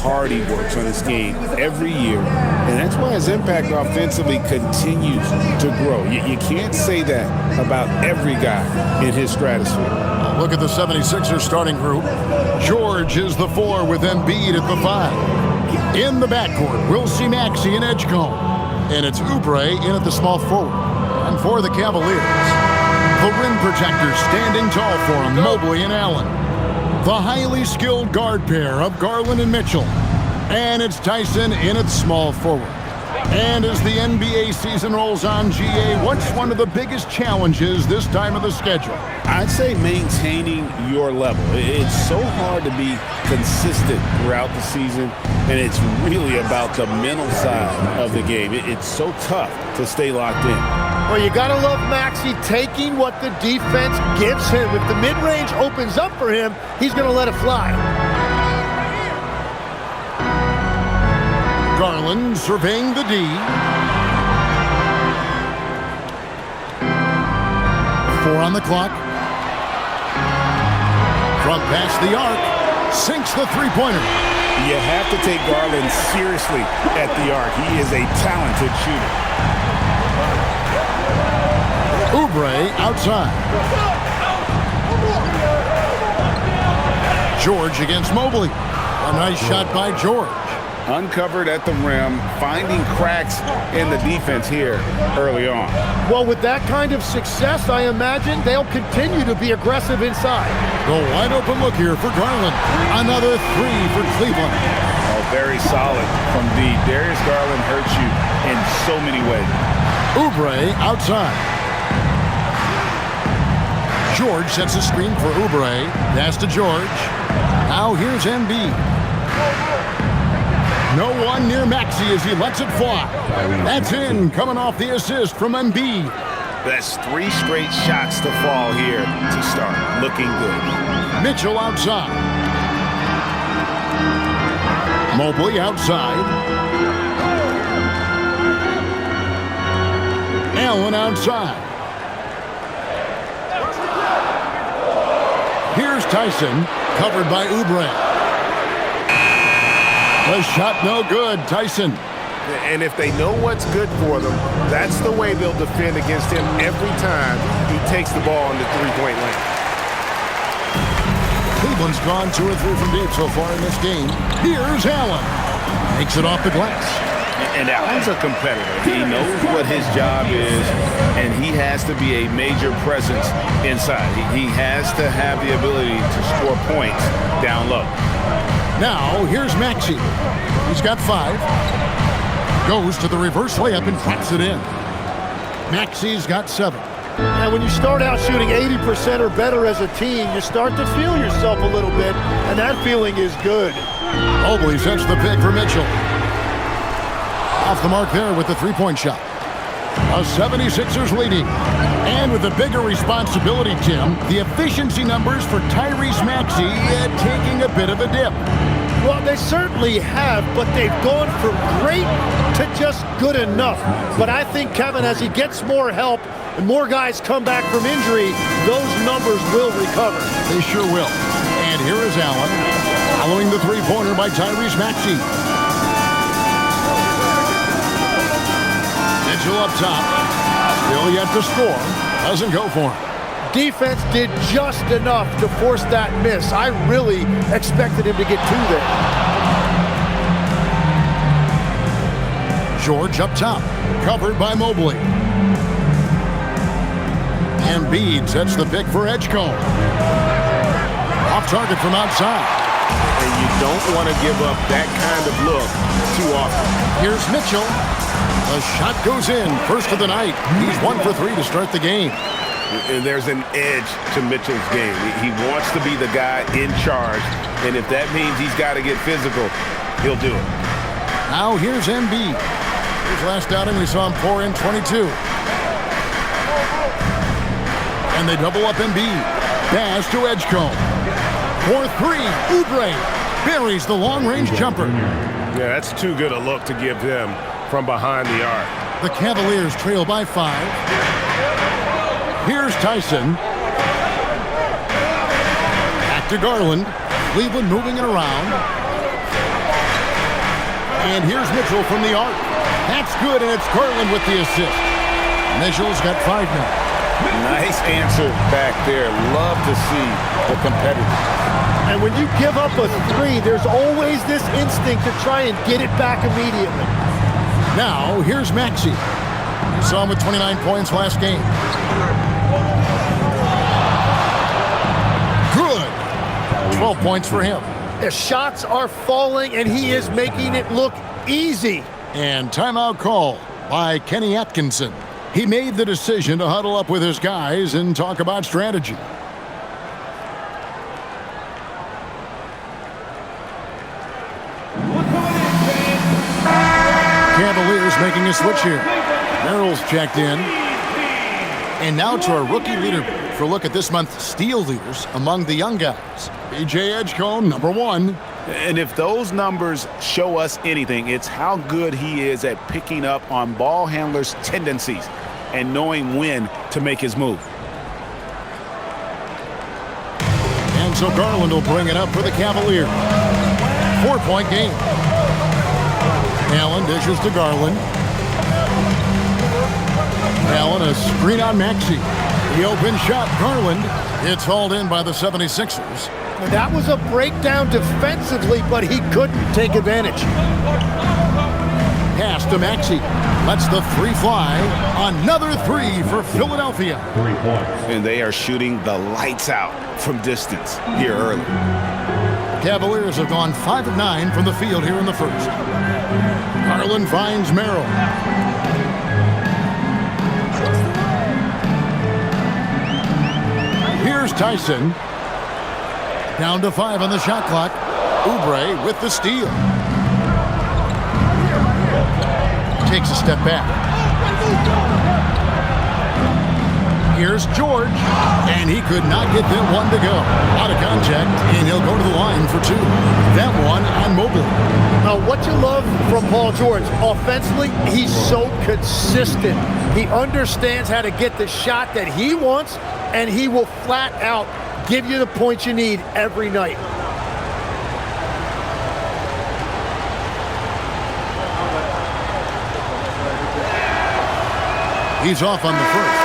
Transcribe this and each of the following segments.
hard he works on his game every year, and that's why his impact offensively continues to grow. You can't say that about every guy in his stratosphere. Look at the 76ers starting group. George is the 4 with Embiid at the 5. In the backcourt, we'll see Maxey and Edgecombe. And it's Oubre in at the small forward. And for the Cavaliers, the rim projectors standing tall for him, Mobley and Allen. The highly skilled guard pair of Garland and Mitchell. And it's Tyson in at small forward. And as the NBA season rolls on, GA, what's one of the biggest challenges this time of the schedule? I'd say maintaining your level. It's so hard to be consistent throughout the season, and it's really about the mental side of the game. It's so tough to stay locked in. Well, you got to love Maxey taking what the defense gives him. If the mid-range opens up for him, he's going to let it fly. Garland surveying the D. 4 on the clock. From past the arc, sinks the three-pointer. You have to take Garland seriously at the arc. He is a talented shooter. Oubre outside. George against Mobley. A nice shot by George. Uncovered at the rim, finding cracks in the defense here early on. Well, with that kind of success, I imagine they'll continue to be aggressive inside. The wide open look here for Garland. Another 3 for Cleveland. Oh, very solid from D. Darius Garland hurts you in so many ways. Oubre outside. George sets a screen for Oubre. Pass to George. Now here's Embiid. No one near Maxey as he lets it fly. That's in, coming off the assist from Embiid. That's 3 straight shots to fall here to start. Looking good. Mitchell outside. Mobley outside. Allen outside. Here's Tyson, covered by Oubre. The shot no good, Tyson. And if they know what's good for them, that's the way they'll defend against him every time he takes the ball in the three-point lane. Cleveland's gone 2 or 3 from deep so far in this game. Here's Allen. Makes it off the glass. And Allen's a competitor. He knows what his job is, and he has to be a major presence inside. He has to have the ability to score points down low. Now, here's Maxey. He's got 5. Goes to the reverse layup and puts it in. Maxey's got 7. And when you start out shooting 80% or better as a team, you start to feel yourself a little bit, and that feeling is good. Mobley sets the pick for Mitchell. Off the mark there with the three-point shot. The 76ers leading. And with a bigger responsibility, Tim, the efficiency numbers for Tyrese Maxey taking a bit of a dip. Well, they certainly have, but they've gone from great to just good enough. But I think, Kevin, as he gets more help and more guys come back from injury, those numbers will recover. They sure will. And here is Allen, following the three-pointer by Tyrese Maxey. Mitchell up top, still yet to score, doesn't go for him. Defense did just enough to force that miss. I really expected him to get 2 there. George up top, covered by Mobley. Embiid sets the pick for Edgecombe. Off target from outside. And you don't want to give up that kind of look too often. Here's Mitchell. The shot goes in, first of the night. He's 1 for 3 to start the game. And there's an edge to Mitchell's game. He wants to be the guy in charge, and if that means he's got to get physical, he'll do it. Now here's Embiid. His last outing, we saw him pour in 22. And they double up Embiid. Pass to Edgecombe. For 3, Oubre buries the long-range jumper. Yeah, that's too good a look to give them from behind the arc. The Cavaliers trail by 5. Here's Tyson. Back to Garland. Cleveland moving it around. And here's Mitchell from the arc. That's good, and it's Garland with the assist. Mitchell's got 5 now. Nice answer back there. Love to see the competitor. And when you give up a 3, there's always this instinct to try and get it back immediately. Now, here's Maxey. You saw him with 29 points last game. Good. 12 points for him. The shots are falling, and he is making it look easy. And timeout call by Kenny Atkinson. He made the decision to huddle up with his guys and talk about strategy. Cavaliers making a switch here. Merrill's checked in. And now to our rookie leaderboard for a look at this month's steal leaders among the young guys. B.J. Edgecombe, number 1. And if those numbers show us anything, it's how good he is at picking up on ball handlers' tendencies and knowing when to make his move. And so Garland will bring it up for the Cavaliers. 4-point game. Allen dishes to Garland. Allen, a screen on Maxey. The open shot, Garland. It's hauled in by the 76ers. And that was a breakdown defensively, but he couldn't take advantage. Pass to Maxey. Lets the 3 fly. Another 3 for Philadelphia. 3 points. And they are shooting the lights out from distance here early. Cavaliers have gone 5 of 9 from the field here in the first. Garland finds Merrill. Here's Tyson. Down to 5 on the shot clock. Oubre with the steal. Takes a step back. Here's George, and he could not get that one to go. Out of contact, and he'll go to the line for 2. That one on Mobley. Now, what you love from Paul George, offensively, he's so consistent. He understands how to get the shot that he wants, and he will flat out give you the points you need every night. He's off on the first.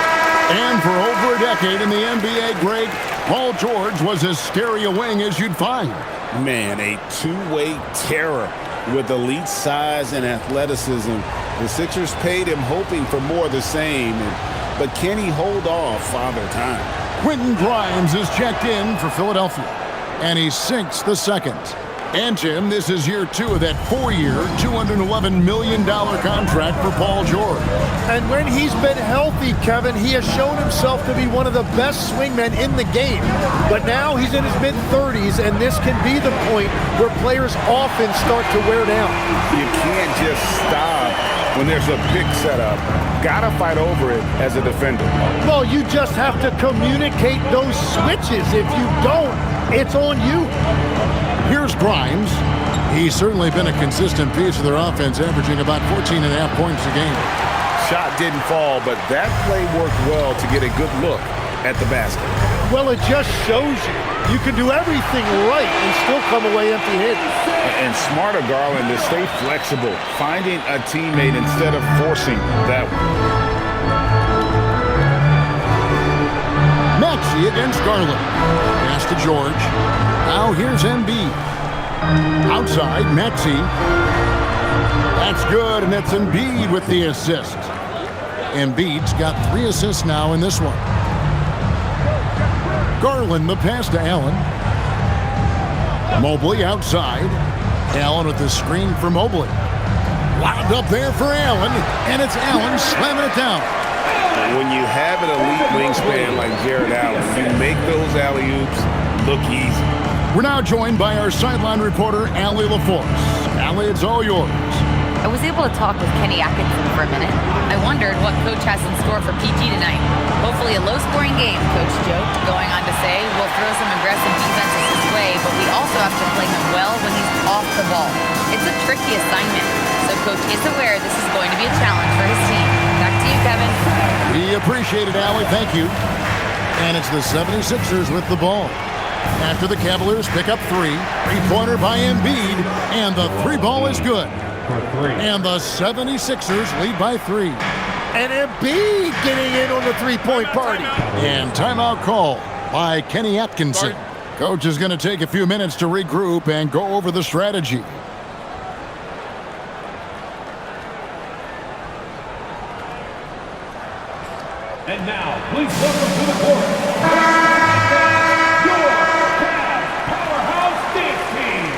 And for over a decade in the NBA, Greg, Paul George was as scary a wing as you'd find. Man, a two-way terror with elite size and athleticism. The Sixers paid him hoping for more of the same, but can he hold off Father Time? Quentin Grimes is checked in for Philadelphia, and he sinks the second. And, Tim, this is year 2 of that 4-year, $211 million contract for Paul George. And when he's been healthy, Kevin, he has shown himself to be one of the best swingmen in the game. But now he's in his mid-30s, and this can be the point where players often start to wear down. You can't just stop when there's a pick set up. Gotta fight over it as a defender. Well, you just have to communicate those switches. If you don't, it's on you. Here's Grimes. He's certainly been a consistent piece of their offense, averaging about 14.5 points a game. Shot didn't fall, but that play worked well to get a good look at the basket. Well, it just shows you can do everything right and still come away empty-handed. And smart of Garland to stay flexible, finding a teammate instead of forcing that one. Maxey against Garland. Pass to George. Now here's Embiid. Outside, Maxey. That's good, and it's Embiid with the assist. Embiid's got 3 assists now in this one. Garland, the pass to Allen. Mobley outside. Allen with the screen for Mobley. Lobbed up there for Allen, and it's Allen slamming it down. When you have an elite wingspan like Jared Allen, you make those alley-oops look easy. We're now joined by our sideline reporter, Allie LaForce. Allie, it's all yours. I was able to talk with Kenny Atkinson for a minute. I wondered what Coach has in store for PG tonight. Hopefully a low-scoring game, Coach joked, going on to say, we'll throw some aggressive defenses his way, but we also have to play him well when he's off the ball. It's a tricky assignment, so Coach is aware this is going to be a challenge for his team. Back to you, Kevin. We appreciate it, Allie. Thank you. And it's the 76ers with the ball. After the Cavaliers pick up 3, 3-pointer by Embiid, and the 3 ball is good. And the 76ers lead by 3. And Embiid getting in on the three-point party. And timeout call by Kenny Atkinson. Coach is going to take a few minutes to regroup and go over the strategy. And now, please welcome to the court, your powerhouse dance team.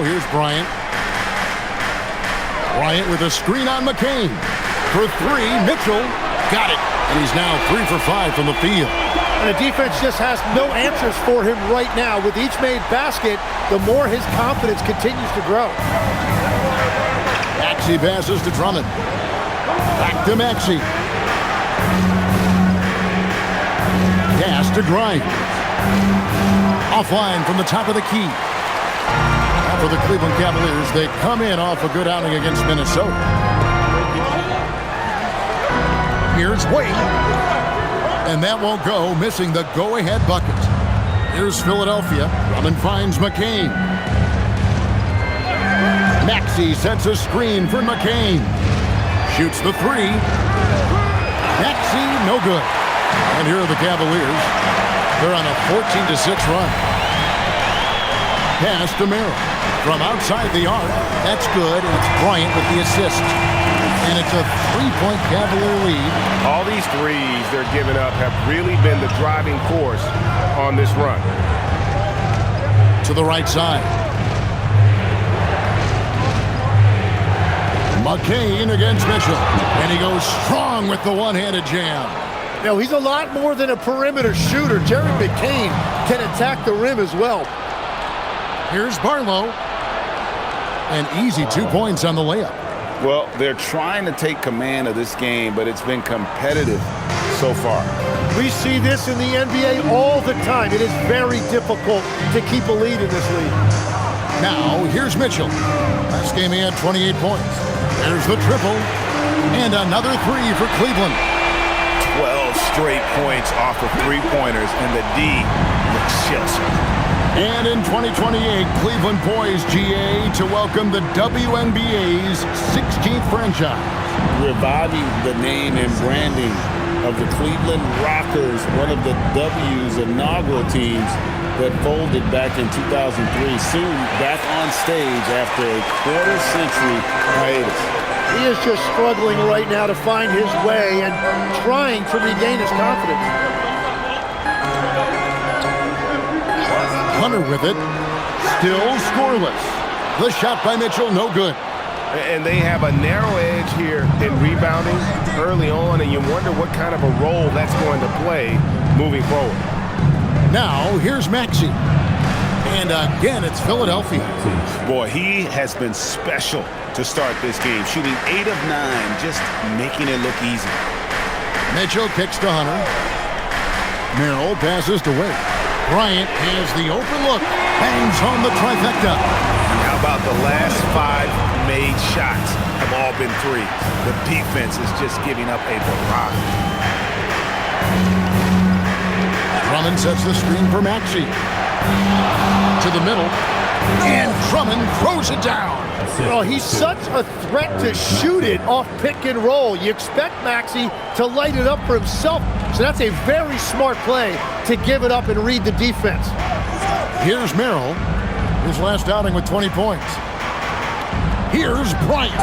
Here's Bryant. Bryant with a screen on McCain. For 3, Mitchell got it. And he's now 3 for 5 from the field. And the defense just has no answers for him right now. With each made basket, the more his confidence continues to grow. Maxey passes to Drummond. Back to Maxey. Pass to Grimes. Offline from the top of the key. For the Cleveland Cavaliers, they come in off a good outing against Minnesota. Here's Wade. And that won't go, missing the go-ahead bucket. Here's Philadelphia. Drummond finds McCain. Maxey sets a screen for McCain. Shoots the 3. Maxey, no good. And here are the Cavaliers. They're on a 14-6 run. Pass to Merrill. From outside the arc, that's good, and it's Bryant with the assist. And it's a 3-point Cavalier lead. All these threes they're giving up have really been the driving force on this run. To the right side. McCain against Mitchell. And he goes strong with the one-handed jam. Now, he's a lot more than a perimeter shooter. Jerry McCain can attack the rim as well. Here's Barlow. An easy 2 points on the layup. Well, they're trying to take command of this game, but it's been competitive so far. We see this in the NBA all the time. It is very difficult to keep a lead in this league. Now, here's Mitchell. Last game he had 28 points. There's the triple. And another 3 for Cleveland. 12 straight points off of three-pointers, and the D looks chill. And in 2028, Cleveland poised, GA, to welcome the WNBA's 16th franchise. Reviving the name and branding of the Cleveland Rockers, one of the W's inaugural teams that folded back in 2003, soon back on stage after a quarter-century hiatus. He is just struggling right now to find his way and trying to regain his confidence. Hunter with it. Still scoreless. The shot by Mitchell, no good. And they have a narrow edge here in rebounding early on, and you wonder what kind of a role that's going to play moving forward. Now, here's Maxey. And again, it's Philadelphia. Boy, he has been special to start this game, shooting 8 of 9, just making it look easy. Mitchell kicks to Hunter. Merrill passes to Wade. Bryant has the open look. Bangs home the trifecta. And how about the last 5 made shots have all been threes? The defense is just giving up a barrage. Drummond sets the screen for Maxey. To the middle. And Drummond throws it down. Well, he's such a threat to shoot it off pick and roll. You expect Maxey to light it up for himself. So that's a very smart play to give it up and read the defense. Here's Merrill, his last outing with 20 points. Here's Bryant,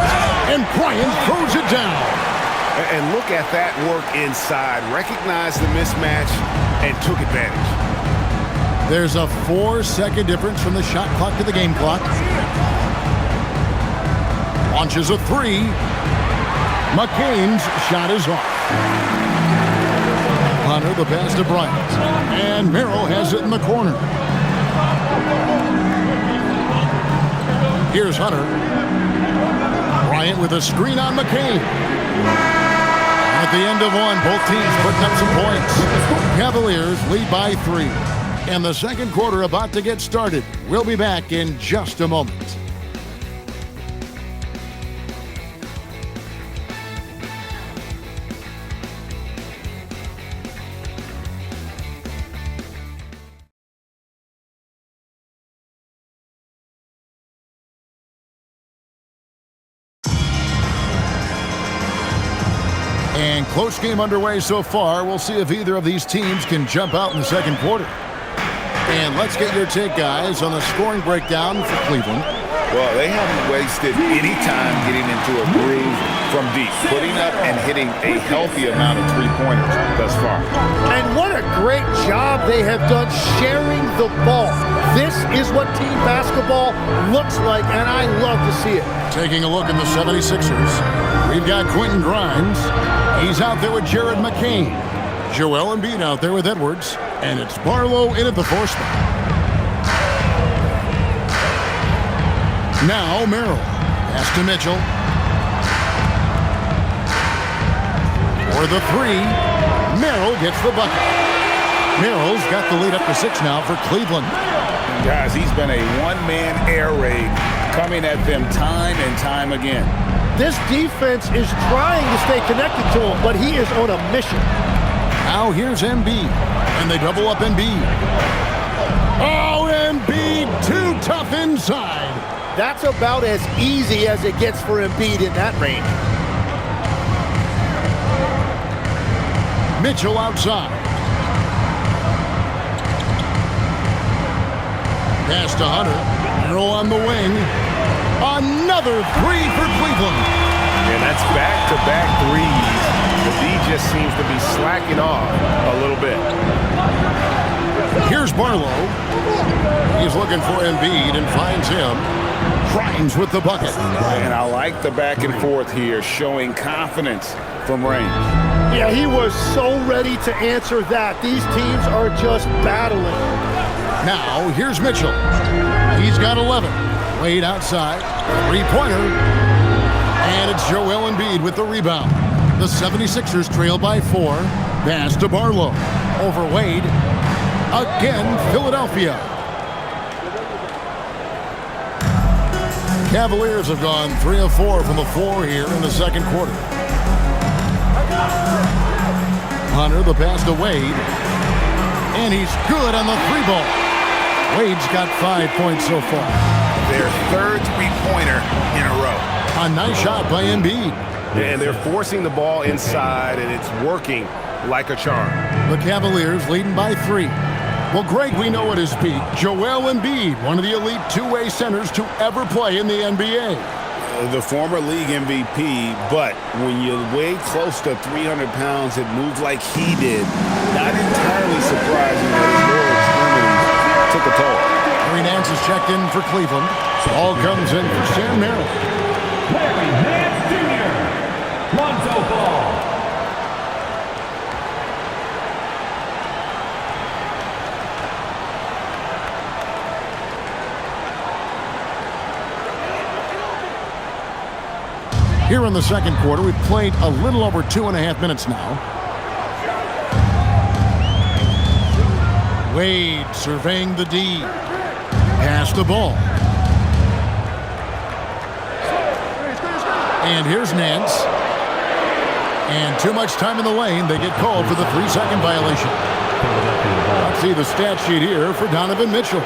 and Bryant throws it down. And look at that work inside. Recognized the mismatch and took advantage. There's a 4-second difference from the shot clock to the game clock. Launches a 3. McCain's shot is off. Hunter the pass to Bryant. And Merrill has it in the corner. Here's Hunter. Bryant with a screen on McCain. At the end of one, both teams putting up some points. Cavaliers lead by 3. And the second quarter about to get started. We'll be back in just a moment. And close game underway so far. We'll see if either of these teams can jump out in the second quarter. And let's get your take, guys, on the scoring breakdown for Cleveland. Well, they haven't wasted any time getting into a groove from deep, putting up and hitting a healthy amount of three-pointers thus far. And what a great job they have done sharing the ball. This is what team basketball looks like, and I love to see it. Taking a look at the 76ers, we've got Quentin Grimes. He's out there with Jared McCain. Joel Embiid out there with Edwards. And it's Barlow in at the 4 spot. Now Merrill. Pass to Mitchell. For the 3. Merrill gets the bucket. Merrill's got the lead up to 6 now for Cleveland. Guys, he's been a one-man air raid coming at them time and time again. This defense is trying to stay connected to him, but he is on a mission. Now here's Embiid, and they double up Embiid. Oh, Embiid, too tough inside. That's about as easy as it gets for Embiid in that range. Mitchell outside. Pass to Hunter. Merrill on the wing. Another 3 for Cleveland. And that's back-to-back threes. The D just seems to be slacking off a little bit. Here's Barlow. He's looking for Embiid and finds him. Grimes with the bucket. And I like the back and forth here, showing confidence from range. Yeah, he was so ready to answer that. These teams are just battling. Now, here's Mitchell. He's got 11. Wade outside. 3-pointer. And it's Joel Embiid with the rebound. The 76ers trail by 4. Pass to Barlow. Over Wade. Again, Philadelphia. Cavaliers have gone 3 of 4 from the floor here in the second quarter. Hunter, the pass to Wade. And he's good on the 3-ball. Wade's got 5 points so far. Their third three-pointer in a row. A nice shot by Embiid. And they're forcing the ball inside, and it's working like a charm. The Cavaliers leading by 3. Well, Greg, we know at his peak, Joel Embiid, one of the elite two-way centers to ever play in the NBA. The former league MVP, but when you weigh close to 300 pounds and move like he did, not entirely surprising that his lower extremities took a toll. Larry Nance is checked in for Cleveland. Ball comes in for Sam Merrill. Larry Nance Jr. Lonzo Ball. Here in the second quarter, we've played a little over 2.5 minutes now. Wade surveying the D. Pass the ball. And here's Nance. And too much time in the lane. They get called for the 3-second violation. Let's see the stat sheet here for Donovan Mitchell.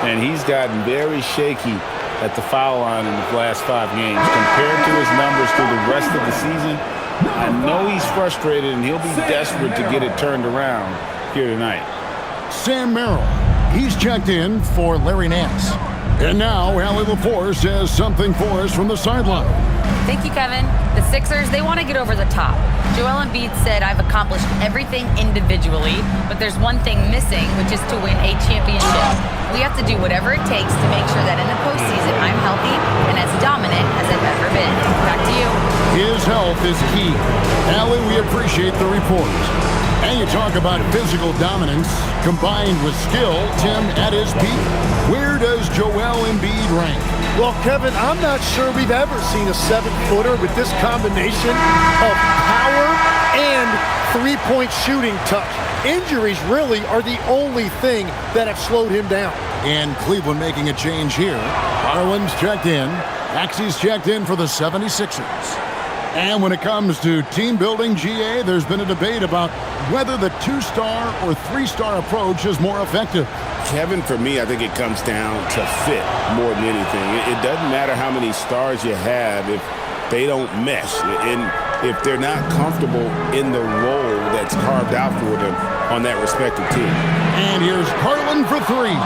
And he's gotten very shaky at the foul line in the last 5 games. Compared to his numbers through the rest of the season, I know he's frustrated and he'll be desperate to get it turned around here tonight. Sam Merrill, he's checked in for Larry Nance. And now, Allie LaForce says something for us from the sideline. Thank you, Kevin. The Sixers, they want to get over the top. Joel Embiid said, I've accomplished everything individually, but there's one thing missing, which is to win a championship. We have to do whatever it takes to make sure that in the postseason I'm healthy and as dominant as I've ever been. Back to you. His health is key. Allie, we appreciate the report. And you talk about physical dominance combined with skill. Tim, at his peak, where does Joel Embiid rank? Well, Kevin, I'm not sure we've ever seen a 7-footer with this combination of power power and three-point shooting touch. Injuries really are the only thing that have slowed him down. And Cleveland making a change here. Garland's checked in. Maxey's checked in for the 76ers. And when it comes to team building, GA, there's been a debate about whether the two-star or three-star approach is more effective. Kevin, for me, I think it comes down to fit more than anything. It doesn't matter how many stars you have if they don't mesh. And if they're not comfortable in the role that's carved out for them on that respective team. And here's Garland for three.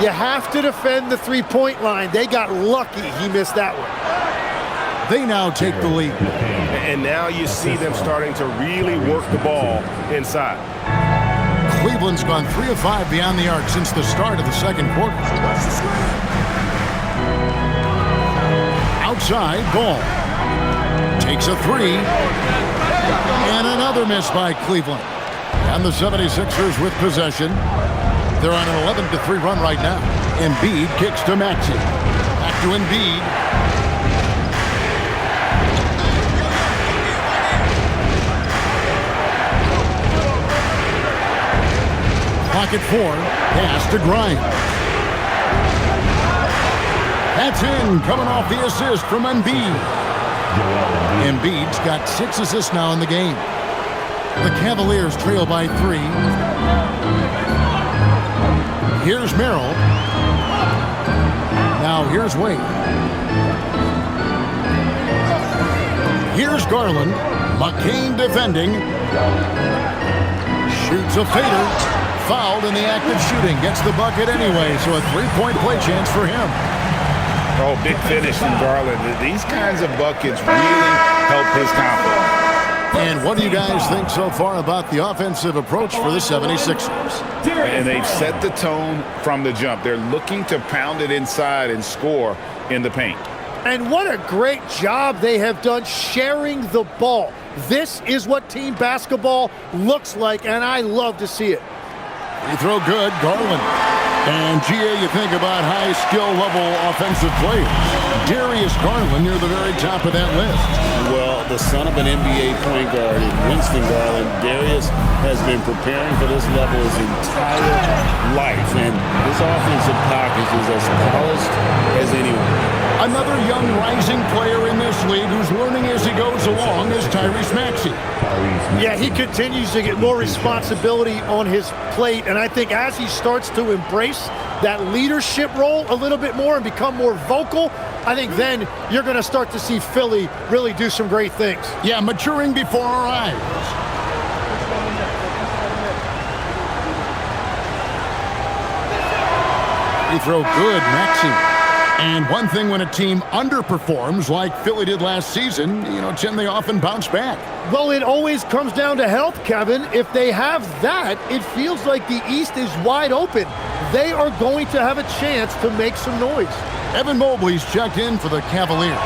You have to defend the three-point line. They got lucky he missed that one. They now take the lead. And now you see them starting to really work the ball inside. Cleveland's gone 3 of 5 beyond the arc since the start of the second quarter. Outside, Ball takes a three. And another miss by Cleveland. And the 76ers with possession. They're on an 11-3 run right now. Embiid kicks to Maxey. Back to Embiid. Clock at 4. Pass to Grimes. That's in. Coming off the assist from Embiid. Embiid's got 6 assists now in the game. The Cavaliers trail by 3. Here's Merrill. Now here's Wade. Here's Garland. McCain defending. Shoots a fader. Fouled in the act of shooting. Gets the bucket anyway, so a three-point play chance for him. Oh, big finish from Garland. These kinds of buckets really help his confidence. And what do you guys think so far about the offensive approach for the 76ers? And they've set the tone from the jump. They're looking to pound it inside and score in the paint. And what a great job they have done sharing the ball. This is what team basketball looks like, and I love to see it. Free throw good, Garland. And GA, you think about high skill level offensive players. Darius Garland near the very top of that list. Well, the son of an NBA point guard, Winston Garland, Darius has been preparing for this level his entire life. And his offensive package is as polished as anyone. Another young rising player in this league who's learning as he goes along is Tyrese Maxey. Yeah, he continues to get more responsibility on his plate, and I think as he starts to embrace that leadership role a little bit more and become more vocal, I think then you're going to start to see Philly really do some great things. Yeah, maturing before our eyes. Free throw good, Maxey. And one thing when a team underperforms like Philly did last season, Tim, they often bounce back. Well, it always comes down to health, Kevin. If they have that, it feels like the East is wide open. They are going to have a chance to make some noise. Evan Mobley's checked in for the Cavaliers.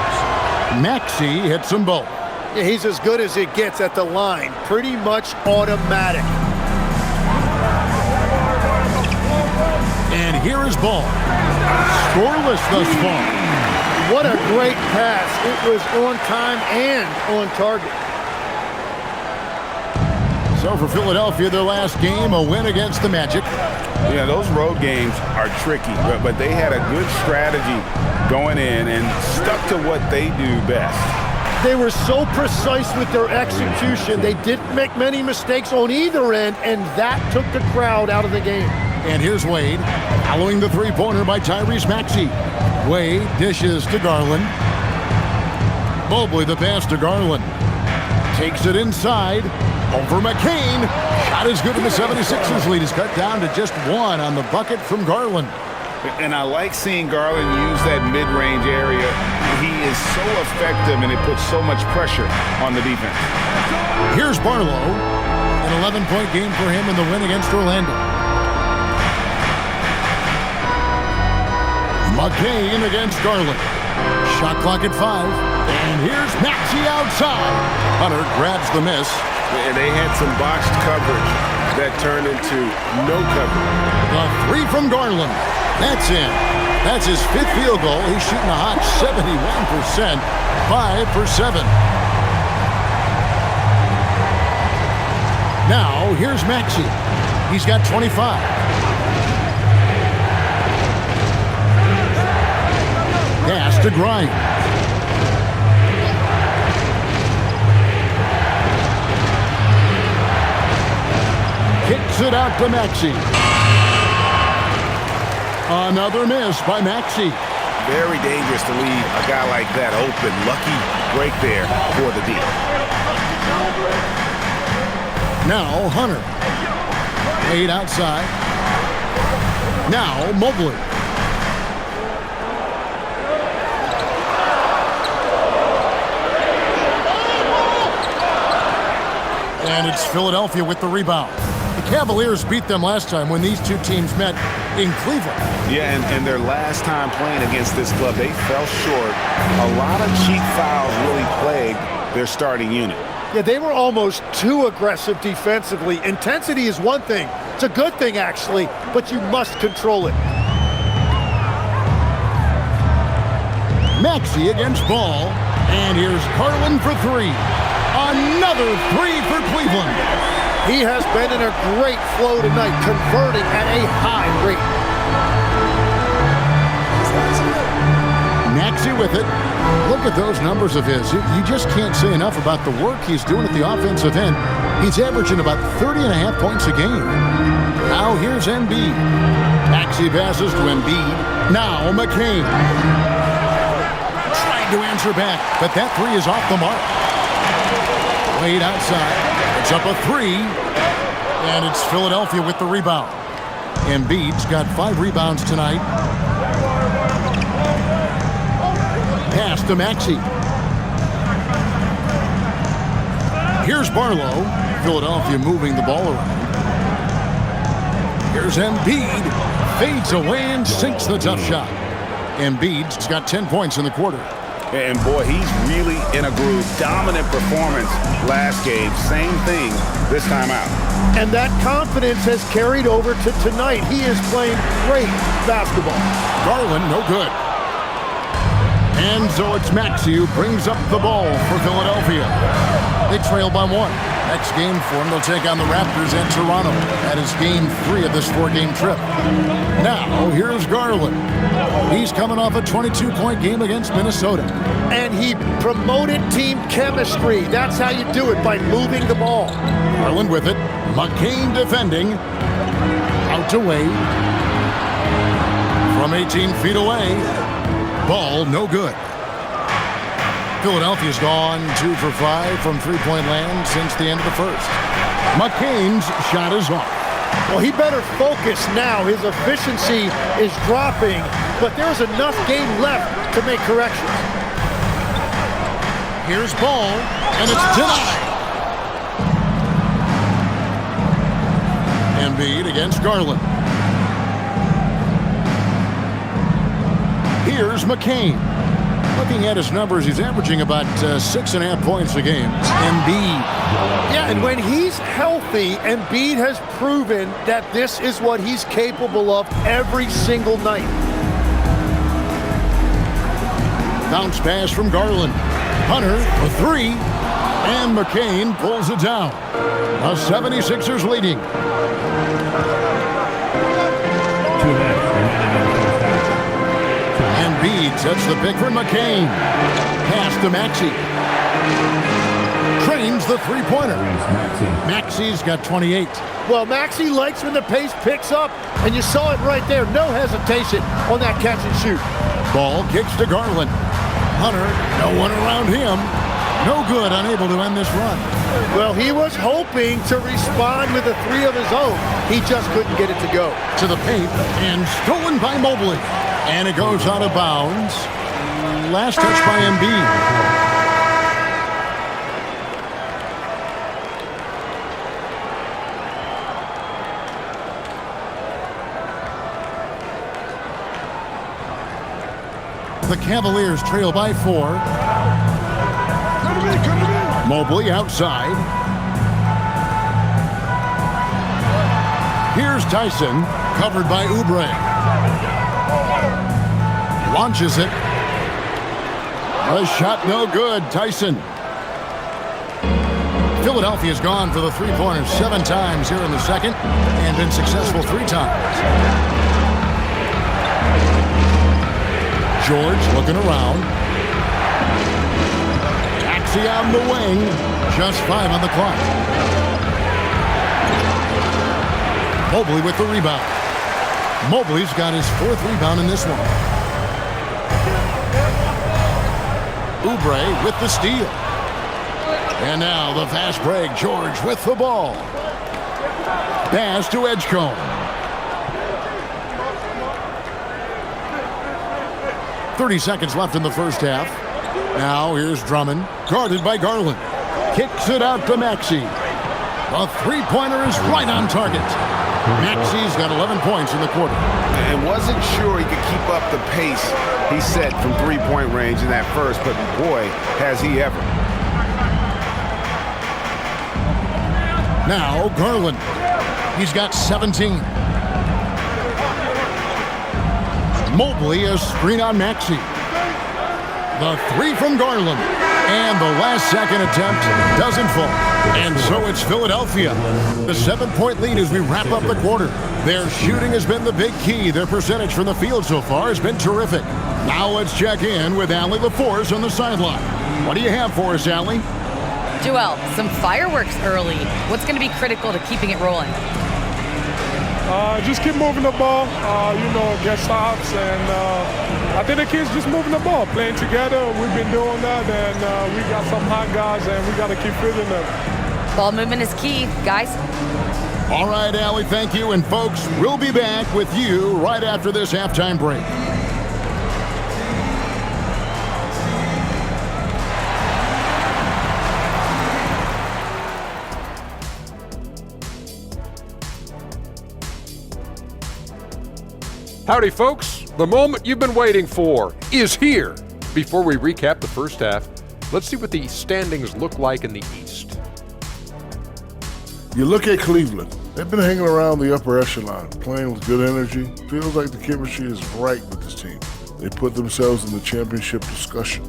Maxey hits them both. Yeah, he's as good as it gets at the line. Pretty much automatic. And here is Ball. Scoreless thus far. What a great pass. It was on time and on target. So for Philadelphia, their last game, a win against the Magic. Yeah, those road games are tricky, but they had a good strategy going in and stuck to what they do best. They were so precise with their execution. They didn't make many mistakes on either end, and that took the crowd out of the game. And here's Wade, following the three-pointer by Tyrese Maxey. Wade dishes to Garland. Mobley the pass to Garland. Takes it inside. Over McCain. Shot is good, and the 76ers lead is cut down to just 1 on the bucket from Garland. And I like seeing Garland use that mid-range area. He is so effective, and it puts so much pressure on the defense. Here's Barlow. An 11-point game for him in the win against Orlando. McCain against Garland. Shot clock at 5. And here's Maxey outside. Hunter grabs the miss. And they had some botched coverage that turned into no coverage. The three from Garland. That's in. That's his 5th field goal. He's shooting a hot 71%. 5 for 7. Now, here's Maxey. He's got 25. Pass to Grimes. Kicks it out to Maxey. Another miss by Maxey. Very dangerous to leave a guy like that open. Lucky break there for the D. Now Hunter. Laid outside. Now Mobley. And it's Philadelphia with the rebound. The Cavaliers beat them last time when these two teams met in Cleveland. Yeah, and their last time playing against this club, they fell short. A lot of cheap fouls really plagued their starting unit. Yeah, they were almost too aggressive defensively. Intensity is one thing. It's a good thing, actually, but you must control it. Maxey against Ball. And here's Garland for three. Another three for Cleveland. He has been in a great flow tonight, converting at a high rate. Maxey with it. Look at those numbers of his. You just can't say enough about the work he's doing at the offensive end. He's averaging about 30.5 points a game. Now here's Embiid. Maxey passes to Embiid. Now McCain. Tried to answer back, but that three is off the mark. Laid outside. It's up a three. And it's Philadelphia with the rebound. Embiid's got 5 rebounds tonight. Pass to Maxey. Here's Barlow. Philadelphia moving the ball around. Here's Embiid. Fades away and sinks the tough shot. Embiid's got 10 points in the quarter. And boy, he's really in a groove. Dominant performance last game. Same thing this time out. And that confidence has carried over to tonight. He is playing great basketball. Garland, no good. And so it's Maxey who brings up the ball for Philadelphia. They trail by 1. Next game for them, they'll take on the Raptors at Toronto. That is game 3 of this 4-game trip. Now, here's Garland. He's coming off a 22-point game against Minnesota. And he promoted team chemistry. That's how you do it, by moving the ball. Garland with it. McCain defending. Out to Wade. From 18 feet away. Ball no good. Philadelphia's gone 2 for 5 from three-point land since the end of the first. McCain's shot is off. Well, he better focus now. His efficiency is dropping, but there's enough game left to make corrections. Here's Ball, and it's denied. Embiid against Garland. Here's McCain. Looking at his numbers, he's averaging about 6.5 points a game. Embiid. Yeah, and when he's healthy, Embiid has proven that this is what he's capable of every single night. Bounce pass from Garland. Hunter for 3. And McCain pulls it down. The 76ers leading. 2 minutes remaining. Embiid sets the pick for McCain. Pass to Maxey. Trains the three-pointer. Maxey's got 28. Well, Maxey likes when the pace picks up, and you saw it right there. No hesitation on that catch and shoot. Ball kicks to Garland. Hunter, no one around him. No good, unable to end this run. Well, he was hoping to respond with a 3 of his own. He just couldn't get it to go. To the paint, and stolen by Mobley. And it goes out of bounds. Last touch by Embiid. The Cavaliers trail by 4. Mobley outside. Here's Tyson, covered by Oubre. Launches it. A shot no good. Tyson. Philadelphia's gone for the three-pointers 7 times here in the second and been successful 3 times. George looking around. Maxey on the wing. Just 5 on the clock. Mobley with the rebound. Mobley's got his 4th rebound in this one. Oubre with the steal. And now the fast break. George with the ball. Pass to Edgecombe. 30 seconds left in the first half. Now here's Drummond, guarded by Garland. Kicks it out to Maxey. The three-pointer is right on target. Maxey's got 11 points in the quarter. And wasn't sure he could keep up the pace he set from three-point range in that first, but boy, has he ever. Now Garland. He's got 17. Mobley a screen on Maxey. The 3 from Garland. And the last second attempt doesn't fall. And so it's Philadelphia. The 7-point lead as we wrap up the quarter. Their shooting has been the big key. Their percentage from the field so far has been terrific. Now let's check in with Allie LaForce on the sideline. What do you have for us, Allie? Joel, some fireworks early. What's going to be critical to keeping it rolling? Just keep moving the ball, get stops, and I think the kids just moving the ball, playing together. We've been doing that, and we got some hot guys, and we got to keep feeding them. Ball movement is key, guys. All right, Allie, thank you. And folks, we'll be back with you right after this halftime break. Howdy, folks. The moment you've been waiting for is here. Before we recap the first half, let's see what the standings look like in the East. You look at Cleveland. They've been hanging around the upper echelon, playing with good energy. Feels like the chemistry is right with this team. They put themselves in the championship discussion.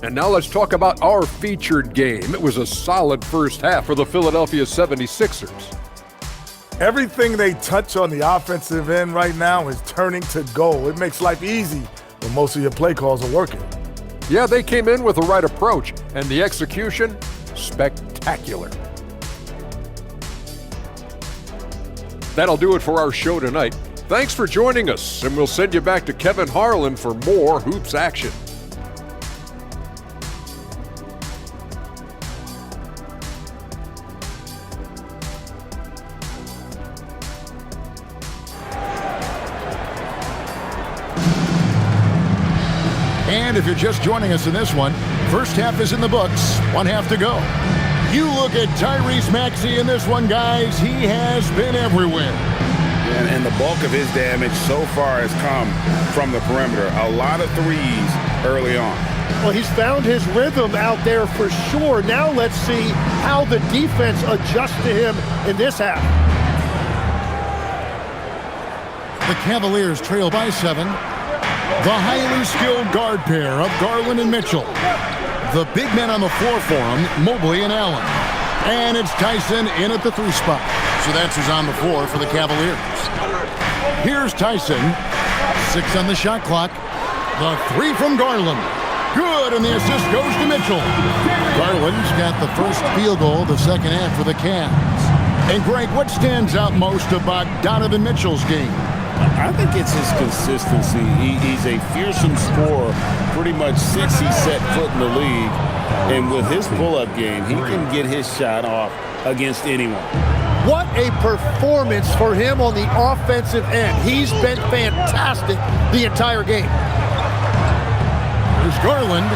And now let's talk about our featured game. It was a solid first half for the Philadelphia 76ers. Everything they touch on the offensive end right now is turning to goal. It makes life easy when most of your play calls are working. Yeah, they came in with the right approach, and the execution, spectacular. That'll do it for our show tonight. Thanks for joining us, and we'll send you back to Kevin Harlan for more hoops action. And if you're just joining us in this one, first half is in the books, 1 half to go. You look at Tyrese Maxey in this one, guys. He has been everywhere. And the bulk of his damage so far has come from the perimeter. A lot of threes early on. Well, he's found his rhythm out there for sure. Now let's see how the defense adjusts to him in this half. The Cavaliers trail by 7. The highly skilled guard pair of Garland and Mitchell. The big men on the floor for him, Mobley and Allen. And it's Tyson in at the 3 spot. So that's who's on the floor for the Cavaliers. Here's Tyson. 6 on the shot clock. The 3 from Garland. Good, and the assist goes to Mitchell. Garland's got the first field goal of the second half for the Cavs. And Greg, what stands out most about Donovan Mitchell's game? I think it's his consistency. He's a fearsome scorer pretty much since he set foot in the league. And with his pull-up game, he can get his shot off against anyone. What a performance for him on the offensive end. He's been fantastic the entire game. There's Garland.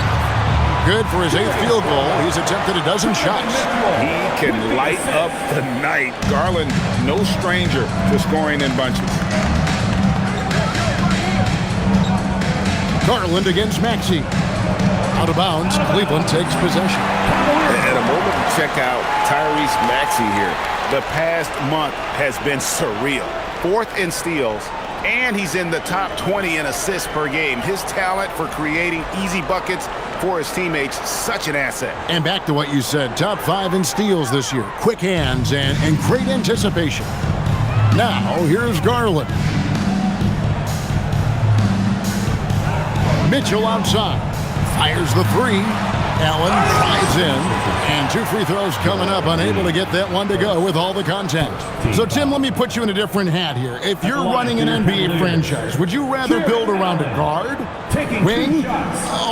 Good for his 8th field goal. He's attempted a dozen shots. He can light up the night. Garland, no stranger to scoring in bunches. Garland against Maxey. Out of bounds, Cleveland takes possession. At a moment to check out Tyrese Maxey here. The past month has been surreal. 4th in steals, and he's in the top 20 in assists per game. His talent for creating easy buckets for his teammates, such an asset. And back to what you said, top 5 in steals this year. Quick hands and great anticipation. Now, here's Garland. Mitchell outside. Fires the 3. Allen slides in. And 2 free throws coming up. Unable to get that one to go with all the contact. So, Tim, let me put you in a different hat here. If you're running an NBA franchise, would you rather build around a guard, wing,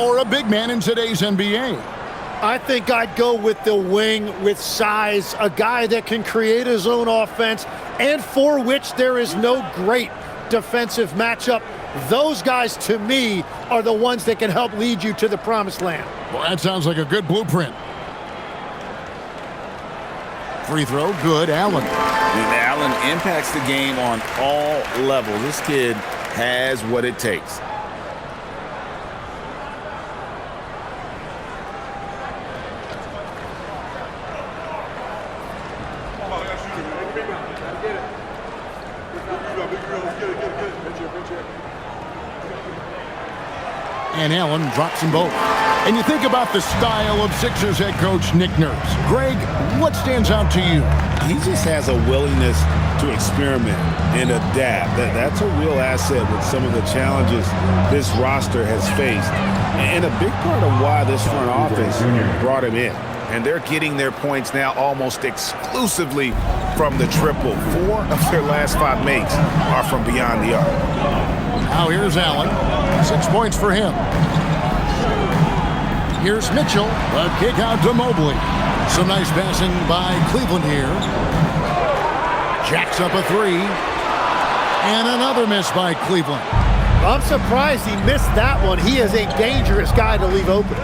or a big man in today's NBA? I think I'd go with the wing with size, a guy that can create his own offense and for which there is no great defensive matchup. Those guys, to me, are the ones that can help lead you to the promised land. Well, that sounds like a good blueprint. Free throw, good, Allen. And Allen impacts the game on all levels. This kid has what it takes. And Allen drops them both. And you think about the style of Sixers head coach Nick Nurse. Greg, what stands out to you? He just has a willingness to experiment and adapt. That's a real asset with some of the challenges this roster has faced. And a big part of why this front office brought him in. And they're getting their points now almost exclusively from the triple. 4 of their last 5 makes are from beyond the arc. Now here's Allen. 6 points for him. Here's Mitchell. A kick out to Mobley. Some nice passing by Cleveland here. Jacks up a 3. And another miss by Cleveland. I'm surprised he missed that one. He is a dangerous guy to leave open.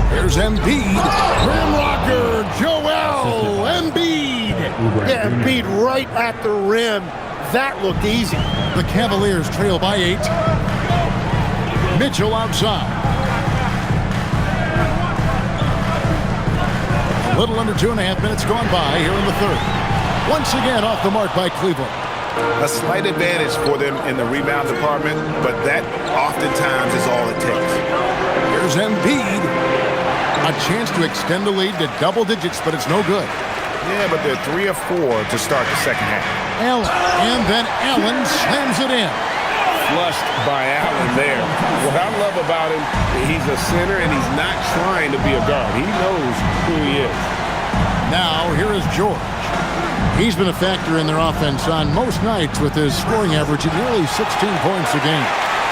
Here's Embiid. Rim rocker, Joel Embiid. Yeah, Embiid right at the rim. That looked easy. The Cavaliers trail by 8. Mitchell outside. A little under 2.5 minutes gone by here in the third. Once again off the mark by Cleveland. A slight advantage for them in the rebound department, but that oftentimes is all it takes. Here's Embiid. A chance to extend the lead to double digits, but it's no good. Yeah, but they're 3 of 4 to start the second half. Allen, and then Allen slams it in. Flushed by Allen there. What I love about him, he's a center and he's not trying to be a guard. He knows who he is. Now, here is George. He's been a factor in their offense on most nights with his scoring average at nearly 16 points a game.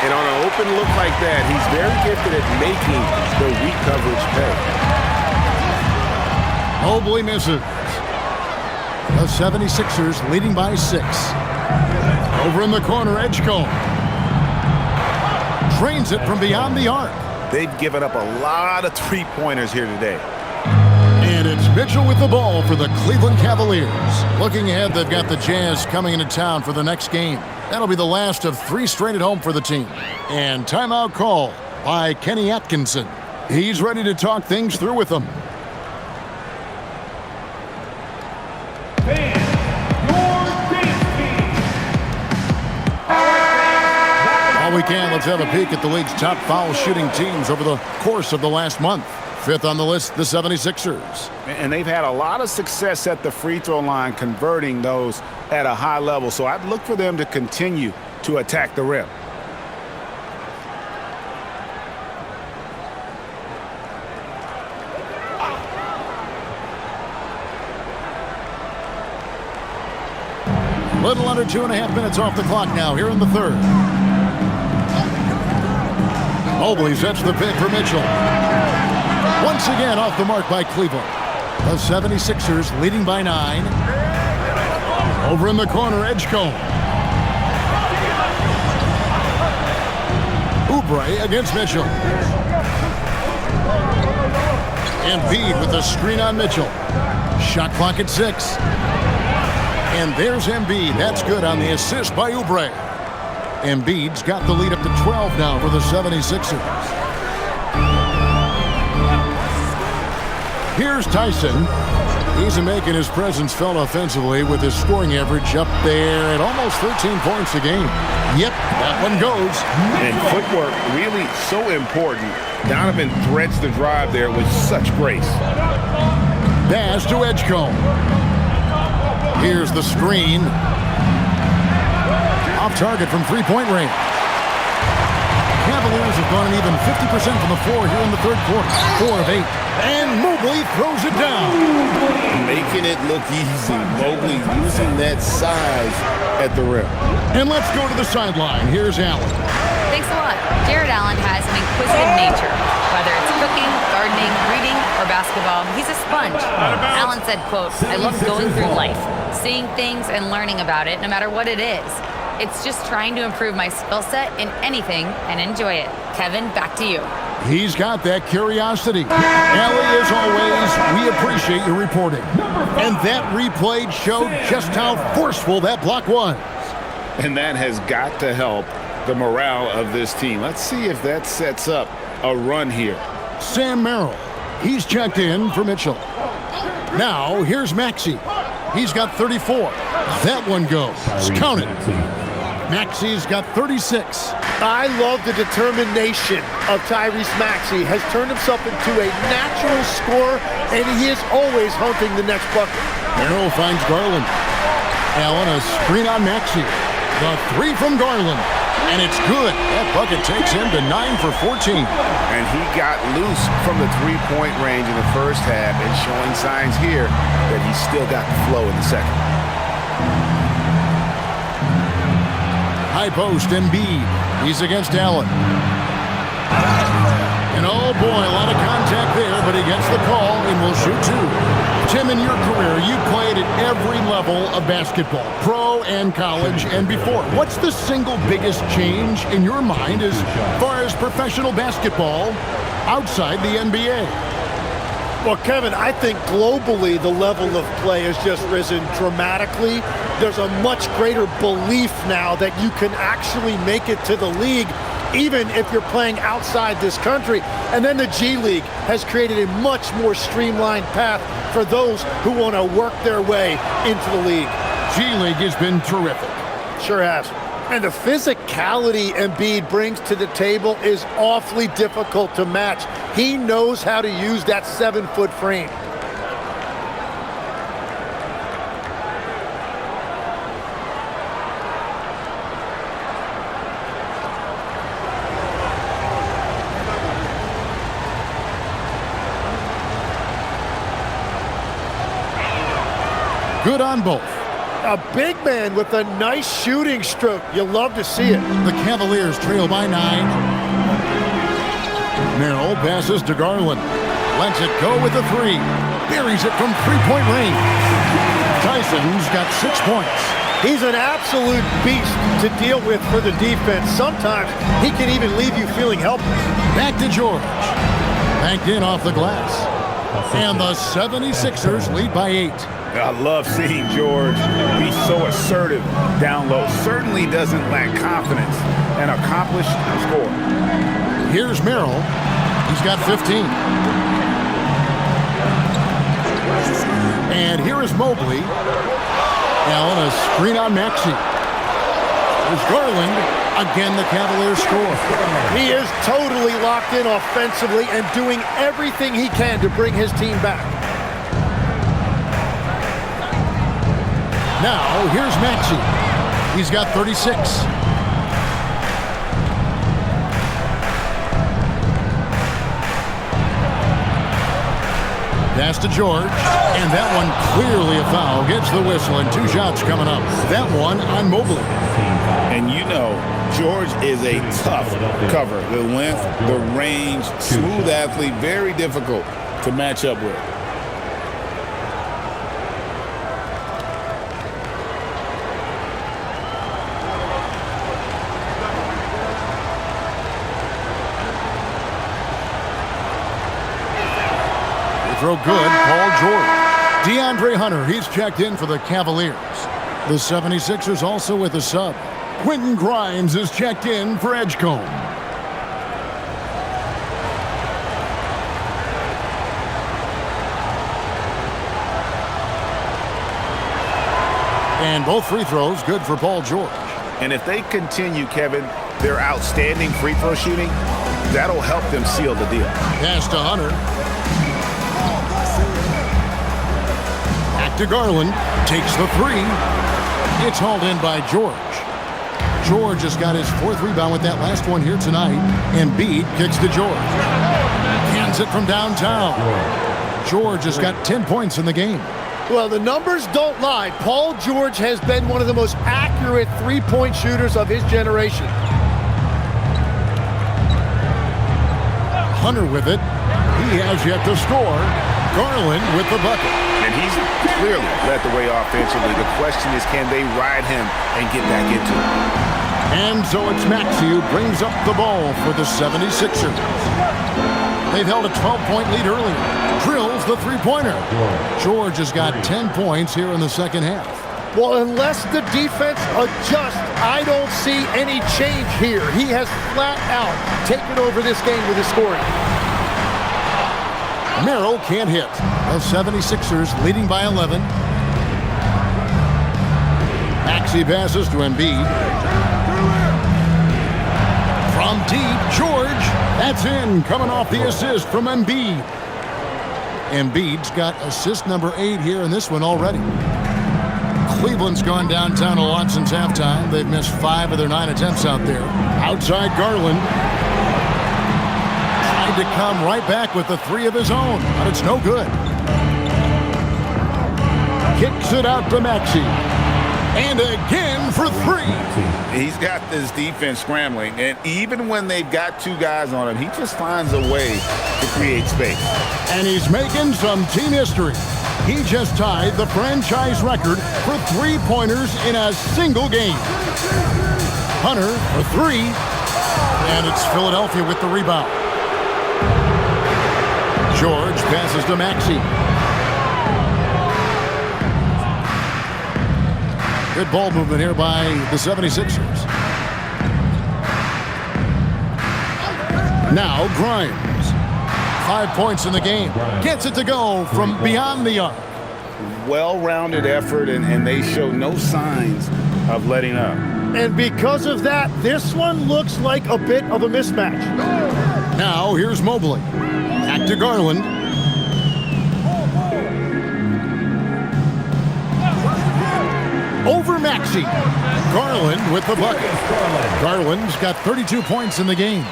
And on an open look like that, he's very gifted at making the weak coverage pay. Mobley misses. The 76ers leading by 6. Over in the corner, Edgecombe. Drains it from beyond the arc. They've given up a lot of three-pointers here today. And it's Mitchell with the ball for the Cleveland Cavaliers. Looking ahead, they've got the Jazz coming into town for the next game. That'll be the last of 3 straight at home for the team. And timeout call by Kenny Atkinson. He's ready to talk things through with them. While we can, let's have a peek at the league's top foul shooting teams over the course of the last month. 5th on the list, the 76ers. And they've had a lot of success at the free throw line, converting those at a high level. So I'd look for them to continue to attack the rim. Little under 2.5 minutes off the clock now here in the third. Mobley sets the pick for Mitchell. Once again off the mark by Cleveland. The 76ers leading by 9. Over in the corner, Edgecombe. Oubre against Mitchell. Embiid with the screen on Mitchell. Shot clock at 6. And there's Embiid. That's good on the assist by Oubre. Embiid's got the lead up to 12 now for the 76ers. Here's Tyson. He's making his presence felt offensively with his scoring average up there at almost 13 points a game. Yep, that one goes. And footwork really so important. Donovan threads the drive there with such grace. Pass to Edgecombe. Here's the screen. Off target from three-point range. Cavaliers have gone an even 50% from the floor here in the third quarter. 4 of 8. And Mobley throws it down. Making it look easy. Mobley using that size at the rim. And let's go to the sideline. Here's Allen. Thanks a lot. Jared Allen has an inquisitive nature. Whether it's cooking, gardening, reading, or basketball, he's a sponge. Allen said, quote, "I love going through life, seeing things and learning about it no matter what it is. It's just trying to improve my skill set in anything and enjoy it." Kevin, back to you. He's got that curiosity. Allie, as always, we appreciate your reporting. And that replay showed just how forceful that block was. And that has got to help the morale of this team. Let's see if that sets up a run here. Sam Merrill. He's checked in for Mitchell. Now, here's Maxey. He's got 34. That one goes. Count it. Maxey's got 36. I love the determination of Tyrese Maxey. Has turned himself into a natural scorer, and he is always hunting the next bucket. Merrill finds Garland. Allen, a screen on Maxey. The three from Garland. And it's good. That bucket takes him to 9 for 14. And he got loose from the three-point range in the first half and showing signs here that he's still got the flow in the second. High post, Embiid. He's against Allen. And oh boy, a lot of contact there, but he gets the call and will shoot two. Tim, in your career, you played at every level of basketball, pro and college and before. What's the single biggest change in your mind as far as professional basketball outside the NBA? Well, Kevin, I think globally the level of play has just risen dramatically. There's a much greater belief now that you can actually make it to the league, even if you're playing outside this country. And then the G League has created a much more streamlined path for those who want to work their way into the league. G League has been terrific. Sure has. And the physicality Embiid brings to the table is awfully difficult to match. He knows how to use that 7-foot frame. Good on both. A big man with a nice shooting stroke. You love to see it. The Cavaliers trail by 9. Merrill passes to Garland. Lets it go with the three. Buries it from three-point range. Tyson's got 6 points. He's an absolute beast to deal with for the defense. Sometimes he can even leave you feeling helpless. Back to George. Banked in off the glass. And the 76ers lead by 8. I love seeing George be so assertive down low. Certainly doesn't lack confidence. An accomplished scorer. Here's Merrill. He's got 15. And here is Mobley. Allen, a screen on Maxey. There's Garland. Again, the Cavaliers score. He is totally locked in offensively and doing everything he can to bring his team back. Now, here's Maxey. He's got 36. Pass to George, and that one clearly a foul. Gets the whistle, and 2 shots coming up. That one on Mobley. And you know, George is a tough cover. The length, the range, smooth athlete, very difficult to match up with. Throw good, Paul George. DeAndre Hunter, he's checked in for the Cavaliers. The 76ers also with a sub. Quentin Grimes is checked in for Edgecombe. And both free throws good for Paul George. And if they continue, Kevin, their outstanding free throw shooting, that'll help them seal the deal. Pass to Hunter. Back to Garland. Takes the three. It's hauled in by George. George has got his 4th rebound with that last one here tonight. Embiid kicks to George. Hands it from downtown. George has got 10 points in the game. Well, the numbers don't lie. Paul George has been one of the most accurate three-point shooters of his generation. Hunter with it. He has yet to score. Garland with the bucket. And he's clearly led the way offensively. The question is, can they ride him and get back into it? And so it's Maxey who brings up the ball for the 76ers. They've held a 12-point lead earlier. Drills the three-pointer. George has got 10 points here in the second half. Well, unless the defense adjusts, I don't see any change here. He has flat out taken over this game with his scoring. Merrill can't hit. The 76ers leading by 11. Maxey passes to Embiid. From deep, George. That's in, coming off the assist from Embiid. Embiid's got assist number 8 here in this one already. Cleveland's gone downtown a lot since halftime. They've missed 5 of their 9 attempts out there. Outside Garland. Tried to come right back with the 3 of his own, but it's no good. Kicks it out to Maxey. And again for 3. He's got this defense scrambling, and even when they've got 2 guys on him, he just finds a way to create space. And he's making some team history. He just tied the franchise record for three-pointers in a single game. Hunter for 3, and it's Philadelphia with the rebound. George passes to Maxey. Good ball movement here by the 76ers. Now Grimes. 5 points in the game. Gets it to go from beyond the arc. Well-rounded effort, and they show no signs of letting up. And because of that, this one looks like a bit of a mismatch. Now here's Mobley. Back to Garland. Over Maxey. Garland with the bucket. Garland's got 32 points in the game.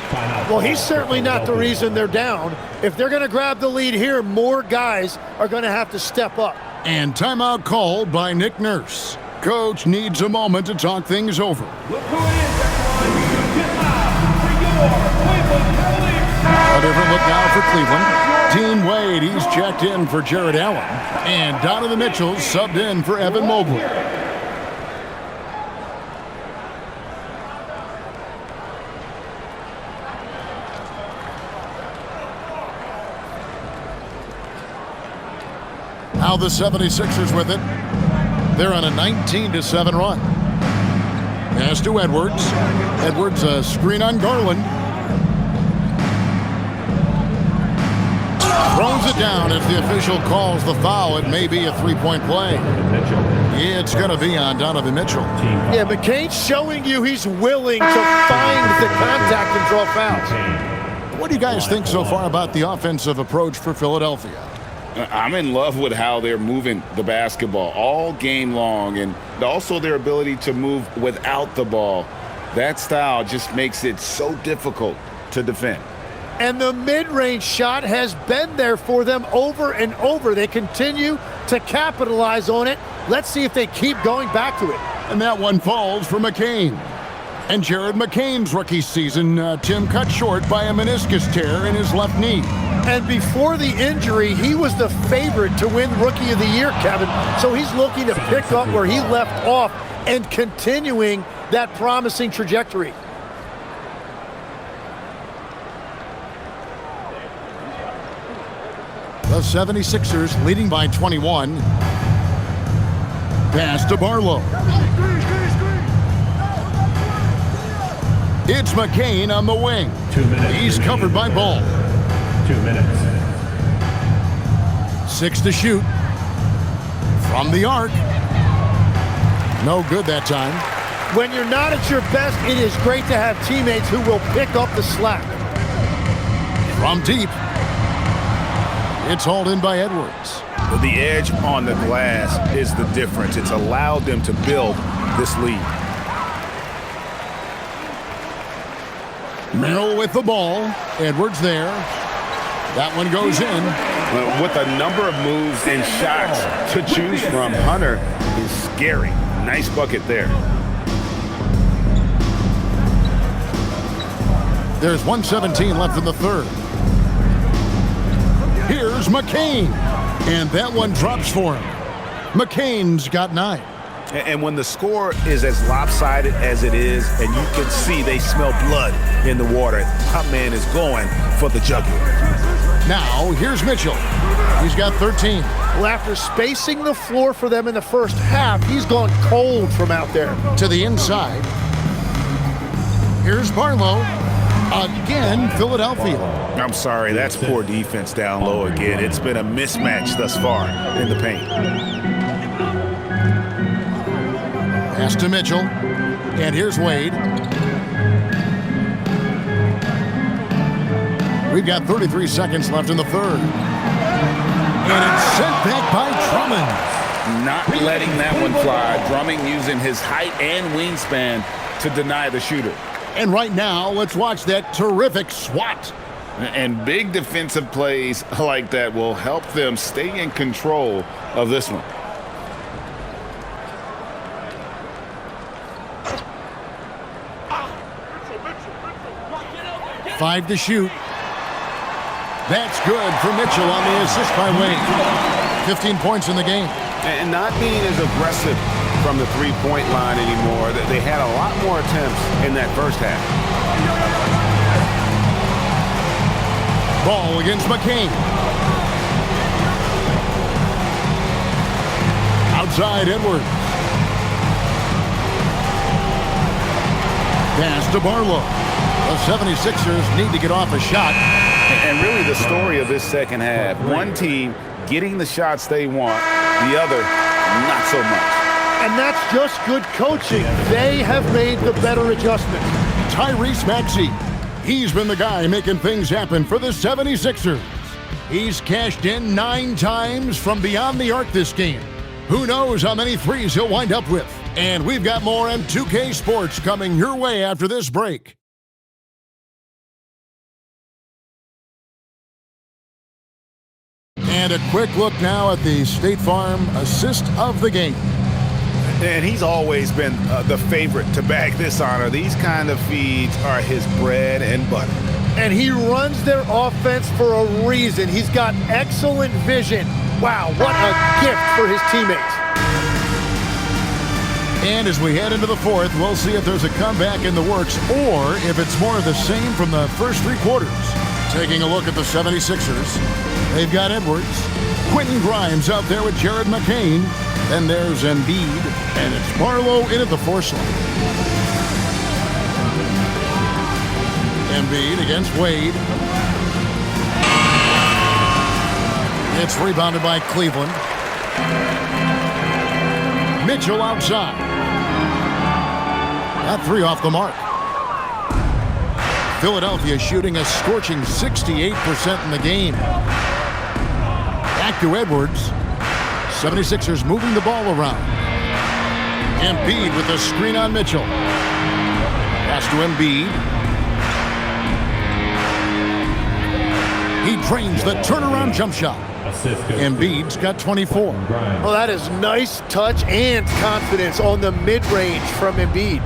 Well, he's certainly not the reason they're down. If they're going to grab the lead here, more guys are going to have to step up. And timeout called by Nick Nurse. Coach needs a moment to talk things over. Look who it is, everyone. Get loud for your Cleveland Cavaliers. A different look now for Cleveland. Dean Wade, he's checked in for Jared Allen. And Donovan Mitchell subbed in for Evan Mobley. Now the 76ers with it. They're on a 19-7 run. Pass to Edwards. Edwards, a screen on Garland. Throws it down as the official calls the foul. It may be a three-point play. It's going to be on Donovan Mitchell. Yeah, McCain's showing you he's willing to find the contact and draw fouls. What do you guys think so far about the offensive approach for Philadelphia? I'm in love with how they're moving the basketball all game long, and also their ability to move without the ball. That style just makes it so difficult to defend. And the mid-range shot has been there for them over and over. They continue to capitalize on it. Let's see if they keep going back to it. And that one falls for McCain. And Jared McCain's rookie season, Tim, cut short by a meniscus tear in his left knee. And before the injury, he was the favorite to win Rookie of the Year, Kevin. So he's looking to pick up where he left off and continuing that promising trajectory. The 76ers leading by 21. Pass to Barlow. It's McCain on the wing. 2 minutes. He's covered by Ball. 2 minutes. 6 to shoot. From the arc. No good that time. When you're not at your best, it is great to have teammates who will pick up the slack. From deep. It's hauled in by Edwards. The edge on the glass is the difference. It's allowed them to build this lead. Merrill with the ball. Edwards there. That one goes in. With a number of moves and shots to choose from, Hunter is scary. Nice bucket there. There's 1:17 left in the third. Here's McCain. And that one drops for him. McCain's got 9. And when the score is as lopsided as it is, and you can see they smell blood in the water, top man is going for the jugular. Now, here's Mitchell. He's got 13. Well, after spacing the floor for them in the first half, he's gone cold from out there. To the inside. Here's Barlow. Again, Philadelphia. I'm sorry, that's poor defense down low again. It's been a mismatch thus far in the paint. Pass to Mitchell. And here's Wade. We've got 33 seconds left in the third. And it's sent back by Drummond. Not letting that one fly. Drummond using his height and wingspan to deny the shooter. And right now, let's watch that terrific swat. And big defensive plays like that will help them stay in control of this one. Five to shoot. That's good for Mitchell on the assist by Wade. 15 points in the game. And not being as aggressive from the three-point line anymore. They had a lot more attempts in that first half. Ball against McCain. Outside Edwards. Pass to Barlow. The 76ers need to get off a shot. And really the story of this second half, one team getting the shots they want, the other not so much. And that's just good coaching. They have made the better adjustment. Tyrese Maxey. He's been the guy making things happen for the 76ers. He's cashed in 9 times from beyond the arc this game. Who knows how many threes he'll wind up with. And we've got more M2K Sports coming your way after this break. And a quick look now at the State Farm assist of the game. And he's always been the favorite to bag this honor. These kind of feeds are his bread and butter. And he runs their offense for a reason. He's got excellent vision. Wow, what a gift for his teammates. And as we head into the fourth, we'll see if there's a comeback in the works or if it's more of the same from the first 3 quarters. Taking a look at the 76ers, they've got Edwards. Quentin Grimes out there with Jared McCain. Then there's Embiid, and it's Barlow in at the 4 slot. Embiid against Wade. It's rebounded by Cleveland. Mitchell outside. That 3 off the mark. Philadelphia shooting a scorching 68% in the game. Back to Edwards. 76ers moving the ball around. Embiid with a screen on Mitchell. Pass to Embiid. He drains the turnaround jump shot. Embiid's got 24. Well, that is nice touch and confidence on the mid-range from Embiid.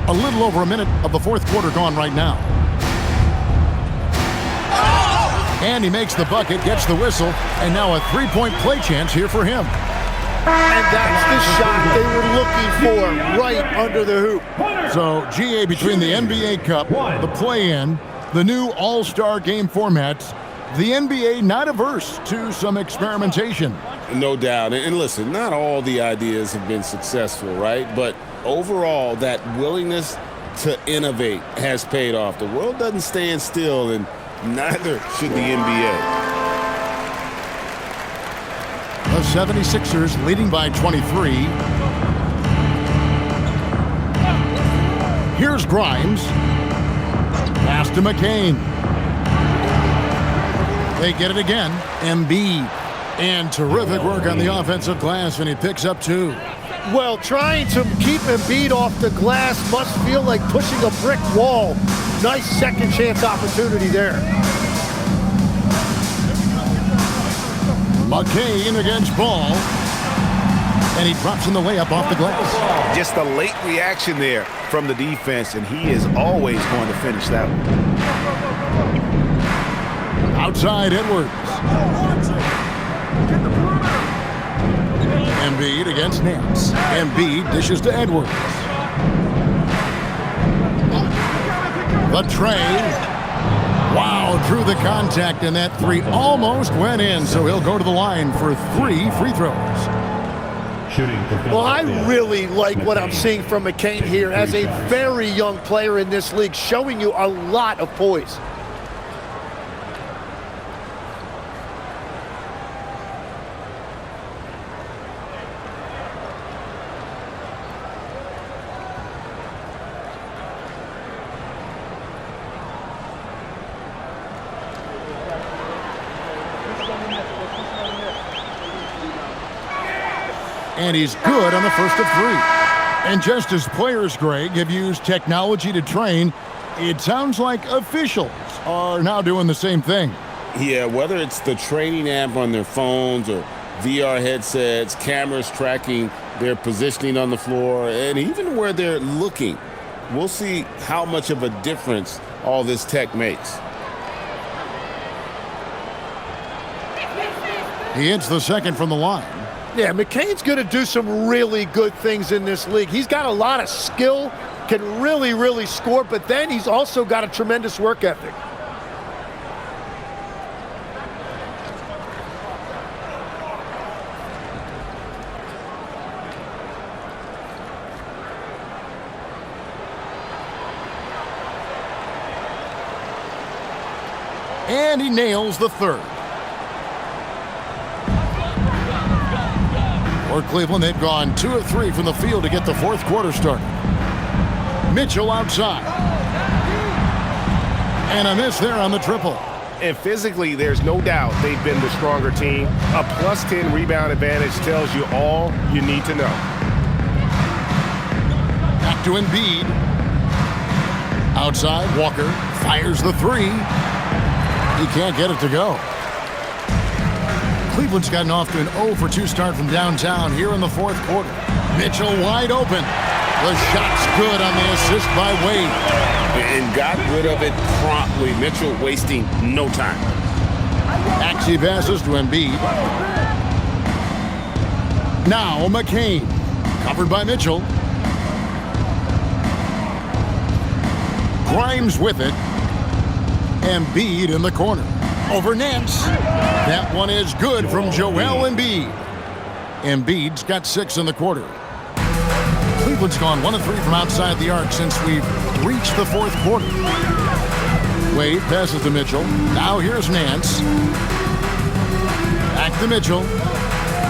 A little over a minute of the fourth quarter gone right now. And he makes the bucket, gets the whistle, and now a 3-point play chance here for him. And that's the shot they were looking for, right under the hoop. So, GA, between the NBA Cup, the play-in, the new All-Star game formats, the NBA not averse to some experimentation. No doubt. And listen, not all the ideas have been successful, right? But overall, that willingness to innovate has paid off. The world doesn't stand still, and neither should the NBA. The 76ers leading by 23. Here's Grimes. Pass to McCain. They get it again. Embiid. And terrific work on the offensive glass, and he picks up 2. Well, trying to keep Embiid off the glass must feel like pushing a brick wall. Nice second chance opportunity there. McCain against Ball. And he drops in the layup off the glass. Just a late reaction there from the defense, and he is always going to finish that one. Outside Edwards. Embiid against Nance. Embiid dishes to Edwards. The tray. Wow, through the contact, and that 3 almost went in, so he'll go to the line for 3 free throws. Well, I really like what I'm seeing from McCain here as a very young player in this league, showing you a lot of poise. And he's good on the first of 3. And just as players, Greg, have used technology to train, it sounds like officials are now doing the same thing. Yeah, whether it's the training app on their phones or VR headsets, cameras tracking their positioning on the floor, and even where they're looking, we'll see how much of a difference all this tech makes. He hits the second from the line. Yeah, McCain's going to do some really good things in this league. He's got a lot of skill, can really, really score, but then he's also got a tremendous work ethic. And he nails the third. For Cleveland, they've gone 2 of 3 from the field to get the fourth quarter started. Mitchell outside. And a miss there on the triple. And physically, there's no doubt they've been the stronger team. A plus 10 rebound advantage tells you all you need to know. Back to Embiid. Outside, Walker fires the 3. He can't get it to go. Cleveland's gotten off to an 0 for 2 start from downtown here in the fourth quarter. Mitchell wide open. The shot's good on the assist by Wade. And got rid of it promptly. Mitchell wasting no time. Maxey passes to Embiid. Now McCain. Covered by Mitchell. Grimes with it. Embiid in the corner. Over Nance. That one is good from Joel Embiid. Embiid's got 6 in the quarter. Cleveland's gone 1 of 3 from outside the arc since we've reached the fourth quarter. Wade passes to Mitchell. Now here's Nance. Back to Mitchell.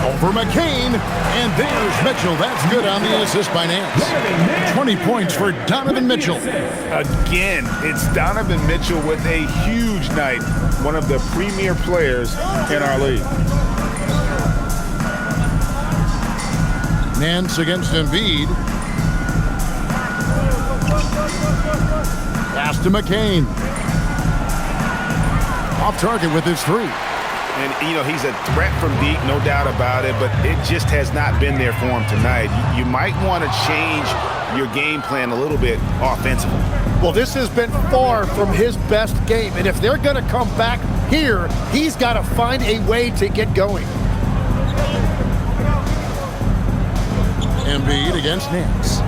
Over McCain. And there's Mitchell. That's good on the assist by Nance. 20 points for Donovan Mitchell. Again, it's Donovan Mitchell with a huge night. One of the premier players in our league. Nance against Embiid. Pass to McCain. Off target with his 3. And, you know, he's a threat from deep, no doubt about it, but it just has not been there for him tonight. You might want to change your game plan a little bit offensively. Well, this has been far from his best game, and if they're going to come back here, he's got to find a way to get going. Embiid against Nance.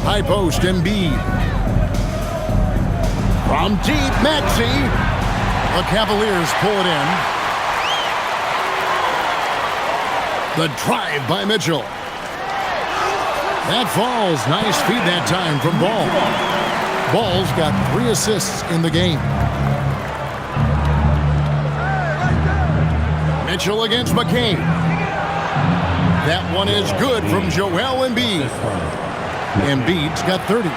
High post, Embiid. From deep, Maxey. The Cavaliers pull it in. The drive by Mitchell. That falls. Nice feed that time from Ball. Ball's got 3 assists in the game. Mitchell against McCain. That one is good from Joel Embiid. Embiid's got 30.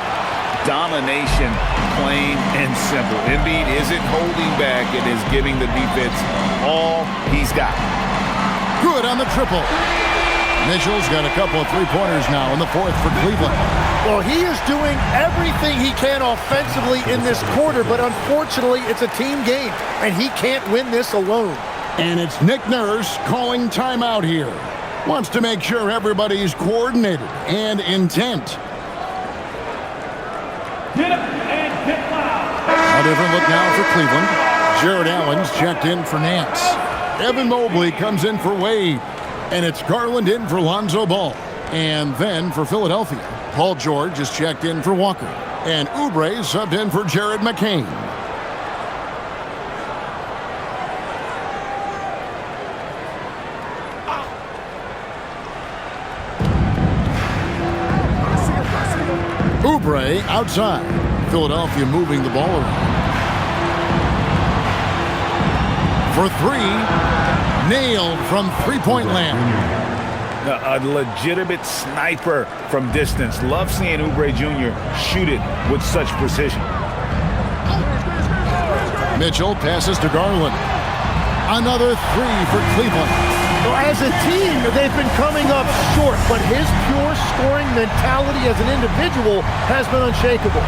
Domination, plain and simple. Embiid isn't holding back and is giving the defense all he's got. Good on the triple. Mitchell's got a couple of three-pointers now in the fourth for Cleveland. Well, he is doing everything he can offensively in this quarter, but unfortunately, it's a team game, and he can't win this alone. And it's Nick Nurse calling timeout here. Wants to make sure everybody's coordinated and intent. Get up and get loud. A different look now for Cleveland. Jared Allen's checked in for Nance. Evan Mobley comes in for Wade. And it's Garland in for Lonzo Ball. And then for Philadelphia, Paul George is checked in for Walker. And Oubre subbed in for Jared McCain. Oubre outside. Philadelphia moving the ball around. For three. Nailed from three-point land. A legitimate sniper from distance. Love seeing Oubre Jr. shoot it with such precision. Mitchell passes to Garland. Another three for Cleveland. Well, as a team, they've been coming up short, but his pure scoring mentality as an individual has been unshakable.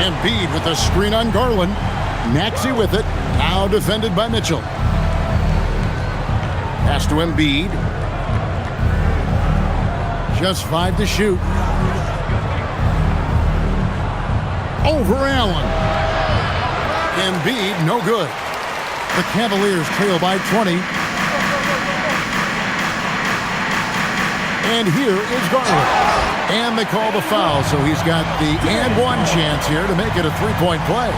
Embiid with a screen on Garland. Maxey with it. Now defended by Mitchell. Pass to Embiid. Just 5 to shoot. Over Allen. Embiid, no good. The Cavaliers trail by 20. And here is Garland. And they call the foul, so he's got the and one chance here to make it a three-point play.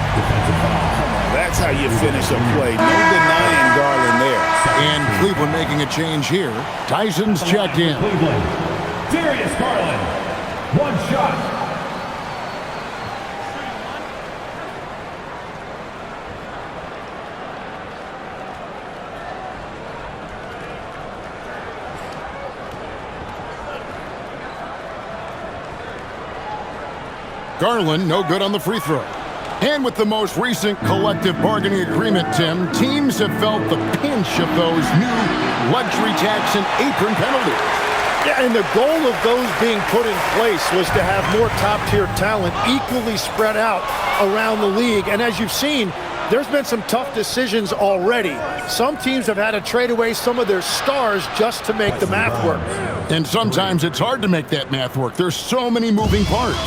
That's how you finish a play. No denying Garland there. And Cleveland making a change here. Tyson's checked in. Cleveland. Darius Garland. One shot. Garland, no good on the free throw. And with the most recent collective bargaining agreement, Tim, teams have felt the pinch of those new luxury tax and apron penalties. Yeah, and the goal of those being put in place was to have more top-tier talent equally spread out around the league. And as you've seen, there's been some tough decisions already. Some teams have had to trade away some of their stars just to make the math work. And sometimes it's hard to make that math work. There's so many moving parts.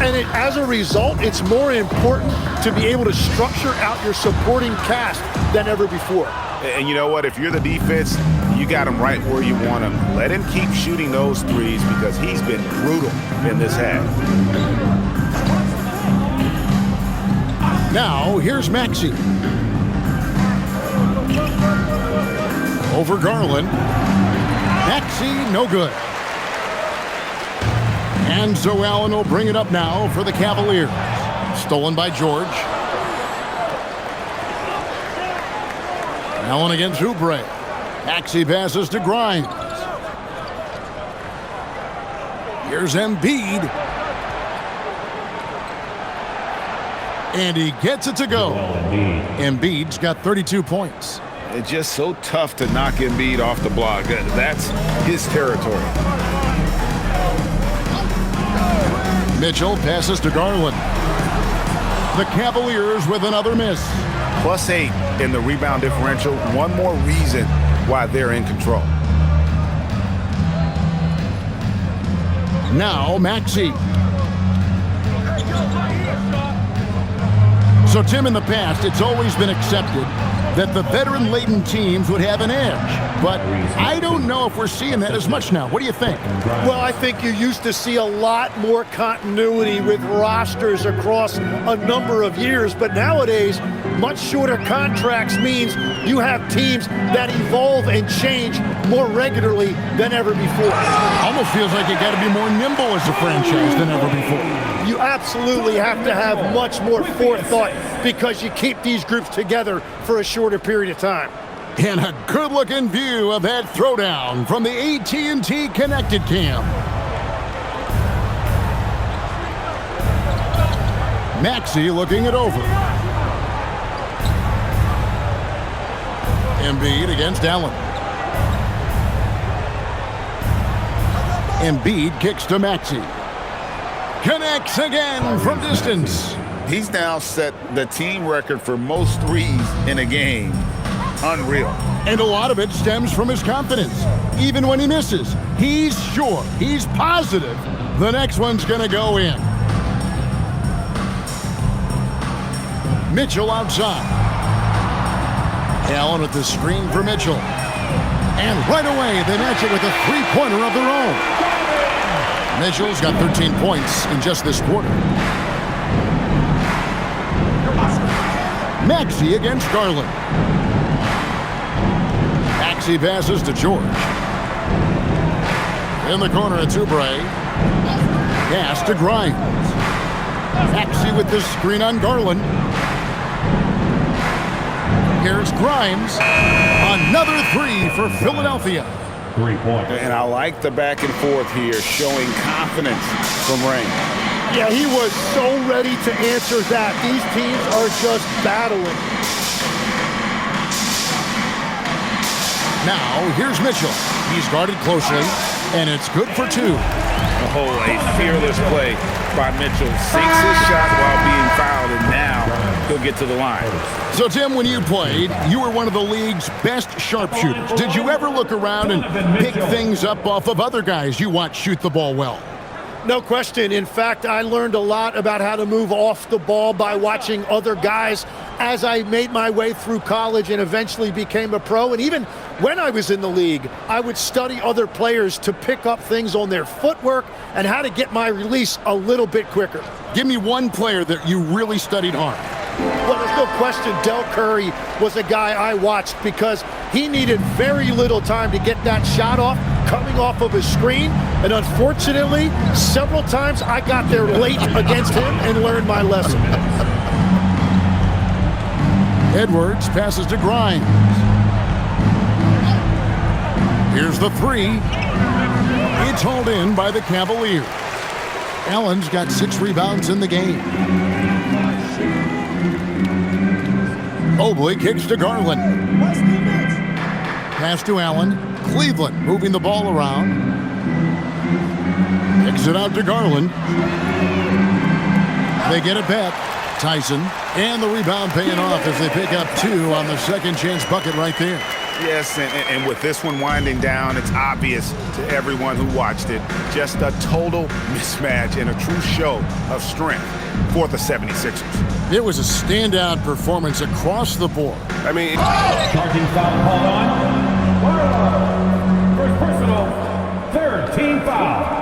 And as a result, it's more important to be able to structure out your supporting cast than ever before. And you know what? If you're the defense, you got him right where you want him. Let him keep shooting those threes because he's been brutal in this half. Now, here's Maxey. Over Garland. Maxey, no good. And so Allen will bring it up now for the Cavaliers. Stolen by George. Allen against Oubre. Maxey passes to Grimes. Here's Embiid. And he gets it to go. Embiid's got 32 points. It's just so tough to knock Embiid off the block. That's his territory. Mitchell passes to Garland. The Cavaliers with another miss. +8 in the rebound differential. One more reason why they're in control. Now Maxey. So, Tim, in the past, it's always been accepted that the veteran-laden teams would have an edge. But I don't know if we're seeing that as much now. What do you think? Well, I think you used to see a lot more continuity with rosters across a number of years. But nowadays, much shorter contracts means you have teams that evolve and change more regularly than ever before. Almost feels like you got to be more nimble as a franchise than ever before. You absolutely have to have much more forethought because you keep these groups together for a shorter shorter period of time. And a good-looking view of that throwdown from the AT&T Connected Cam. Maxey looking it over. Embiid against Allen. Embiid kicks to Maxey. Connects again from distance. He's now set the team record for most threes in a game. Unreal. And a lot of it stems from his confidence. Even when he misses, he's sure, he's positive the next one's going to go in. Mitchell outside. Allen with the screen for Mitchell. And right away, they match it with a three-pointer of their own. Mitchell's got 13 points in just this quarter. Maxey against Garland. Maxey passes to George. In the corner, it's Oubre. Pass to Grimes. Maxey with the screen on Garland. Here's Grimes. Another three for Philadelphia. 3 points. And I like the back and forth here, showing confidence from Rain. Yeah, he was so ready to answer that. These teams are just battling. Now, here's Mitchell. He's guarded closely, and it's good for two. Oh, a fearless play by Mitchell. Sinks his shot while being fouled, and now he'll get to the line. So, Tim, when you played, you were one of the league's best sharpshooters. Did you ever look around and pick things up off of other guys you watch shoot the ball well? No question. In fact, I learned a lot about how to move off the ball by watching other guys as I made my way through college and eventually became a pro. And even when I was in the league, I would study other players to pick up things on their footwork and how to get my release a little bit quicker. Give me one player that you really studied hard. Well, there's no question Del Curry was a guy I watched because he needed very little time to get that shot off coming off of his screen. And unfortunately, several times I got there late against him and learned my lesson. Edwards passes to Grimes. Here's the three. It's hauled in by the Cavaliers. Allen's got 6 rebounds in the game. Mobley kicks to Garland. Pass to Allen. Cleveland moving the ball around. Kicks it out to Garland. They get it back. Tyson. And the rebound paying off as they pick up 2 on the second chance bucket right there. Yes, and with this one winding down, it's obvious to everyone who watched it. Just a total mismatch and a true show of strength for the 76ers. It was a standout performance across the board. I mean, Charging foul called on. First personal, third team foul.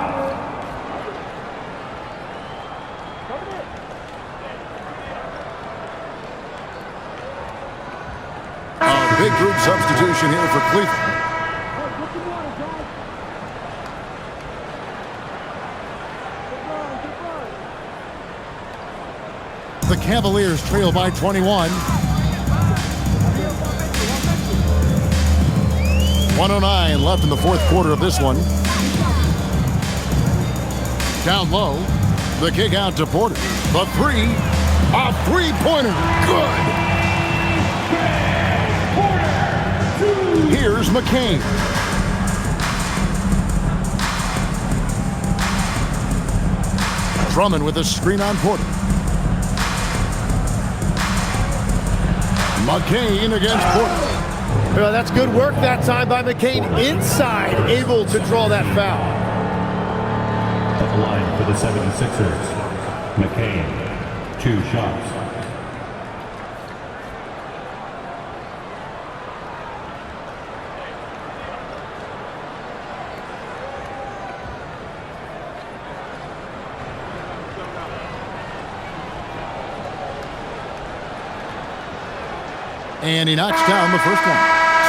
Big group substitution here for Cleveland. The Cavaliers trail by 21. 1:09 left in the fourth quarter of this one. Down low, the kick out to Porter. The three, a three-pointer, good. Here's McCain. Drummond with a screen on Porter. McCain against Porter. Well, that's good work that time by McCain inside, able to draw that foul. At the line for the 76ers, McCain, 2 shots. And he knocks down the first one.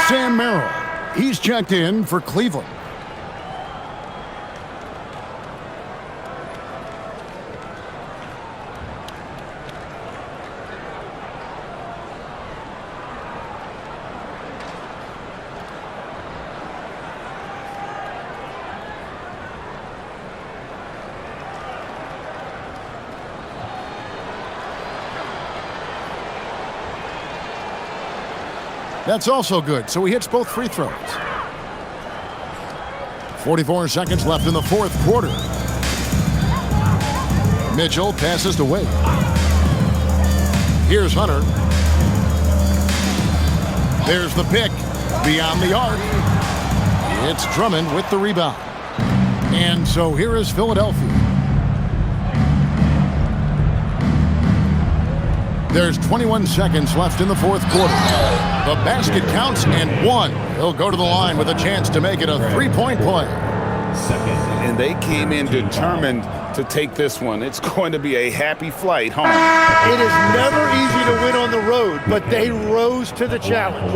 Sam Merrill. He's checked in for Cleveland. That's also good, so he hits both free throws. 44 seconds left in the fourth quarter. Mitchell passes to Wade. Here's Hunter. There's the pick. Beyond the arc. It's Drummond with the rebound. And so here is Philadelphia. There's 21 seconds left in the fourth quarter. The basket counts and one. He'll go to the line with a chance to make it a three-point play. And they came in determined to take this one. It's going to be a happy flight home. It is never easy to win on the road, but they rose to the challenge.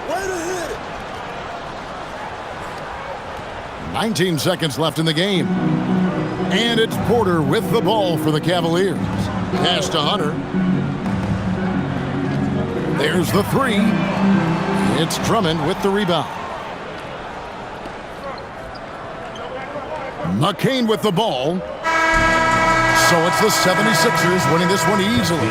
Way to hit it. 19 seconds left in the game. And it's Porter with the ball for the Cavaliers. Pass to Hunter. There's the three. It's Drummond with the rebound. McCain with the ball. So it's the 76ers winning this one easily.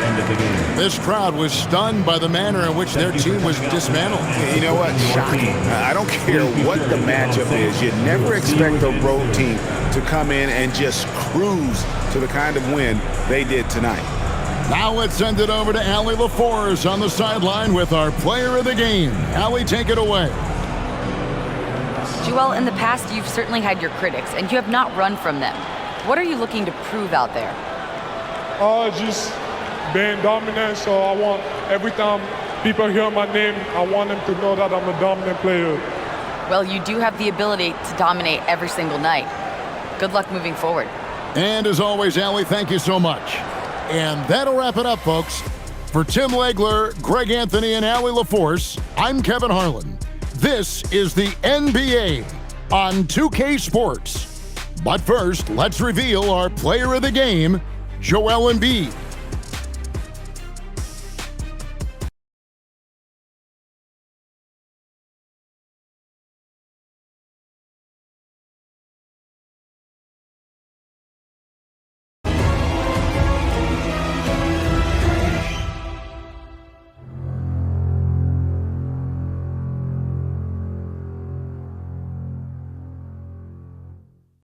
This crowd was stunned by the manner in which their team was dismantled. You know what? Shocking. I don't care what the matchup is. You never expect a road team to come in and just cruise to the kind of win they did tonight. Now let's send it over to Allie LaForce on the sideline with our player of the game. Allie, take it away. Joel, in the past, you've certainly had your critics, and you have not run from them. What are you looking to prove out there? Just being dominant, so I want every time people hear my name, I want them to know that I'm a dominant player. Well, you do have the ability to dominate every single night. Good luck moving forward. And as always, Allie, thank you so much. And that'll wrap it up, folks. For Tim Legler, Greg Anthony, and Allie LaForce, I'm Kevin Harlan. This is the NBA on 2K Sports. But first, let's reveal our player of the game, Joel Embiid.